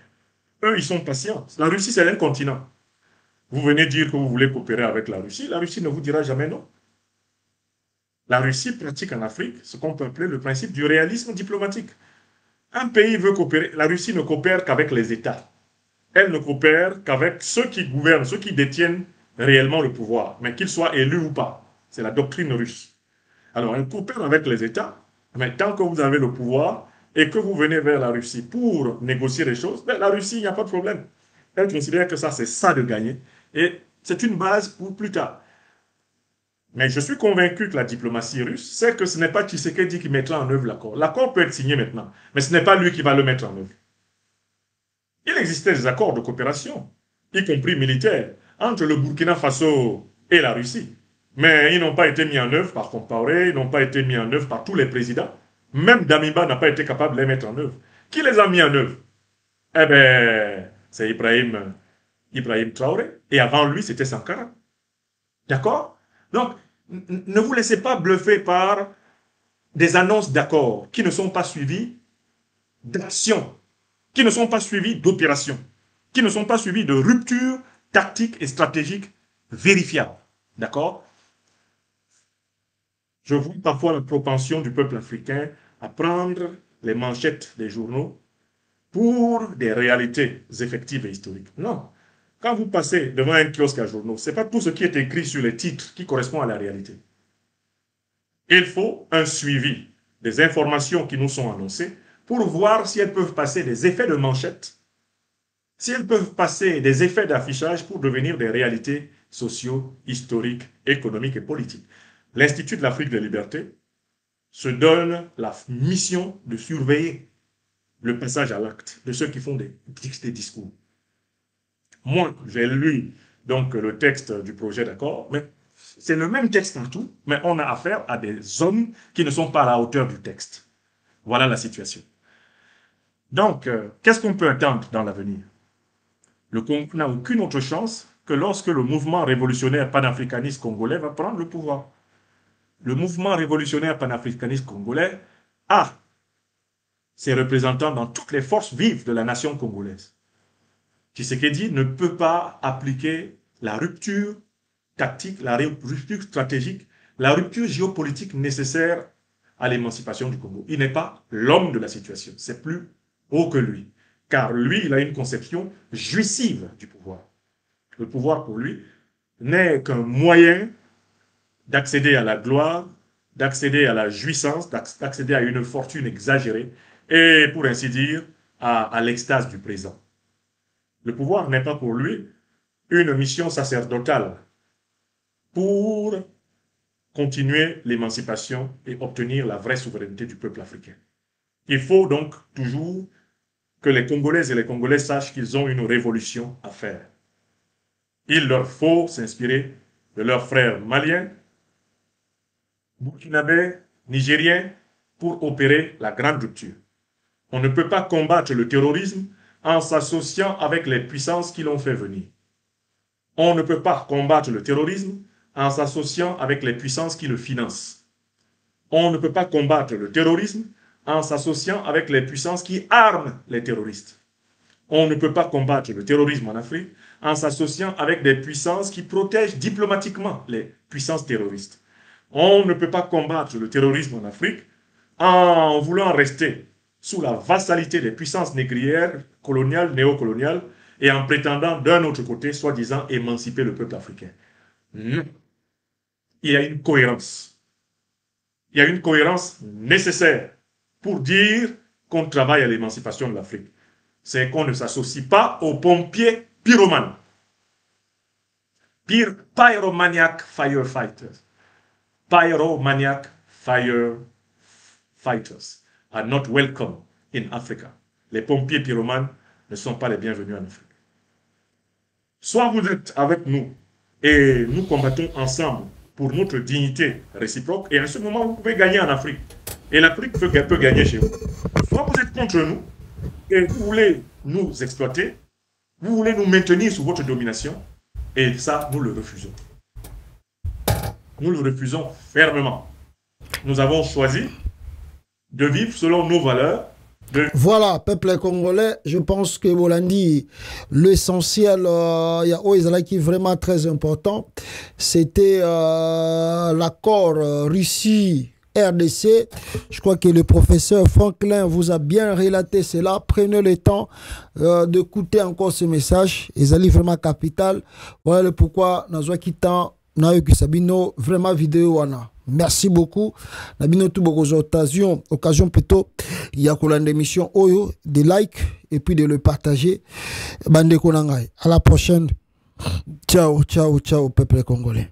eux, ils sont patients. La Russie, c'est un continent. Vous venez dire que vous voulez coopérer avec la Russie ne vous dira jamais non. La Russie pratique en Afrique ce qu'on peut appeler le principe du réalisme diplomatique. Un pays veut coopérer, la Russie ne coopère qu'avec les États. Elle ne coopère qu'avec ceux qui gouvernent, ceux qui détiennent réellement le pouvoir, mais qu'ils soient élus ou pas. C'est la doctrine russe. Alors, elle coopère avec les États, mais tant que vous avez le pouvoir et que vous venez vers la Russie pour négocier les choses, ben, la Russie, il n'y a pas de problème. Elle considère que ça, c'est ça de gagner. Et c'est une base pour plus tard. Mais je suis convaincu que la diplomatie russe sait que ce n'est pas Tshisekedi qui mettra en œuvre l'accord. L'accord peut être signé maintenant, mais ce n'est pas lui qui va le mettre en œuvre. Il existait des accords de coopération, y compris militaires, entre le Burkina Faso et la Russie. Mais ils n'ont pas été mis en œuvre par Compaoré, ils n'ont pas été mis en œuvre par tous les présidents. Même Damiba n'a pas été capable de les mettre en œuvre. Qui les a mis en œuvre? Eh bien, c'est Ibrahim Traoré. Et avant lui, c'était Sankara. D'accord? Donc, ne vous laissez pas bluffer par des annonces d'accords qui ne sont pas suivies d'actions, qui ne sont pas suivies d'opérations, qui ne sont pas suivies de ruptures tactiques et stratégiques vérifiables. D'accord? Je vois parfois la propension du peuple africain à prendre les manchettes des journaux pour des réalités effectives et historiques. Non. Quand vous passez devant un kiosque à journaux, ce n'est pas tout ce qui est écrit sur les titres qui correspond à la réalité. Il faut un suivi des informations qui nous sont annoncées pour voir si elles peuvent passer des effets de manchette, si elles peuvent passer des effets d'affichage pour devenir des réalités socio, historiques, économiques et politiques. L'Institut de l'Afrique des libertés se donne la mission de surveiller le passage à l'acte de ceux qui font des discours. Moi, j'ai lu donc le texte du projet d'accord, mais c'est le même texte partout, mais on a affaire à des hommes qui ne sont pas à la hauteur du texte. Voilà la situation. Donc, qu'est-ce qu'on peut attendre dans l'avenir? Le Congo n'a aucune autre chance que lorsque le mouvement révolutionnaire panafricaniste congolais va prendre le pouvoir. Le mouvement révolutionnaire panafricaniste congolais a ses représentants dans toutes les forces vives de la nation congolaise. Tshisekedi ne peut pas appliquer la rupture tactique, la rupture stratégique, la rupture géopolitique nécessaire à l'émancipation du Congo. Il n'est pas l'homme de la situation, c'est plus haut que lui. Car lui, il a une conception jouissive du pouvoir. Le pouvoir pour lui n'est qu'un moyen d'accéder à la gloire, d'accéder à la jouissance, d'accéder à une fortune exagérée et, pour ainsi dire, à l'extase du présent. Le pouvoir n'est pas pour lui une mission sacerdotale pour continuer l'émancipation et obtenir la vraie souveraineté du peuple africain. Il faut donc toujours que les Congolaises et les Congolais sachent qu'ils ont une révolution à faire. Il leur faut s'inspirer de leurs frères maliens, burkinabés, nigériens, pour opérer la grande rupture. On ne peut pas combattre le terrorisme en s'associant avec les puissances qui l'ont fait venir. On ne peut pas combattre le terrorisme en s'associant avec les puissances qui le financent. On ne peut pas combattre le terrorisme en s'associant avec les puissances qui arment les terroristes. On ne peut pas combattre le terrorisme en Afrique en s'associant avec des puissances qui protègent diplomatiquement les puissances terroristes. On ne peut pas combattre le terrorisme en Afrique en voulant rester sous la vassalité des puissances négrières, coloniales, néocoloniales, et en prétendant d'un autre côté, soi-disant, émanciper le peuple africain. Non. Il y a une cohérence. Il y a une cohérence nécessaire pour dire qu'on travaille à l'émancipation de l'Afrique. C'est qu'on ne s'associe pas aux pompiers pyromanes. Pyromaniac firefighters. Pyromaniac firefighters are not welcome in Africa. Les pompiers pyromanes ne sont pas les bienvenus en Afrique. Soit vous êtes avec nous et nous combattons ensemble pour notre dignité réciproque, et à ce moment, vous pouvez gagner en Afrique. Et l'Afrique peut gagner chez vous. Soit vous êtes contre nous et vous voulez nous exploiter, vous voulez nous maintenir sous votre domination, et ça, nous le refusons. Nous le refusons fermement. Nous avons choisi de vivre selon nos valeurs. Voilà, peuple congolais, je pense que Bolandi, l'essentiel, il y a qui est vraiment très important, c'était l'accord Russie-RDC. Je crois que le professeur Franklin vous a bien relaté cela. Prenez le temps d'écouter encore ce message. Ils allaient vraiment capital. Voilà le pourquoi nous avons quitté Sabino vraiment vidéo wana. Merci beaucoup. Nabino tout beaucoup occasion plutôt il y a une émission oyo de like et puis de le partager. Bande konangai. À la prochaine. Ciao ciao ciao peuple congolais.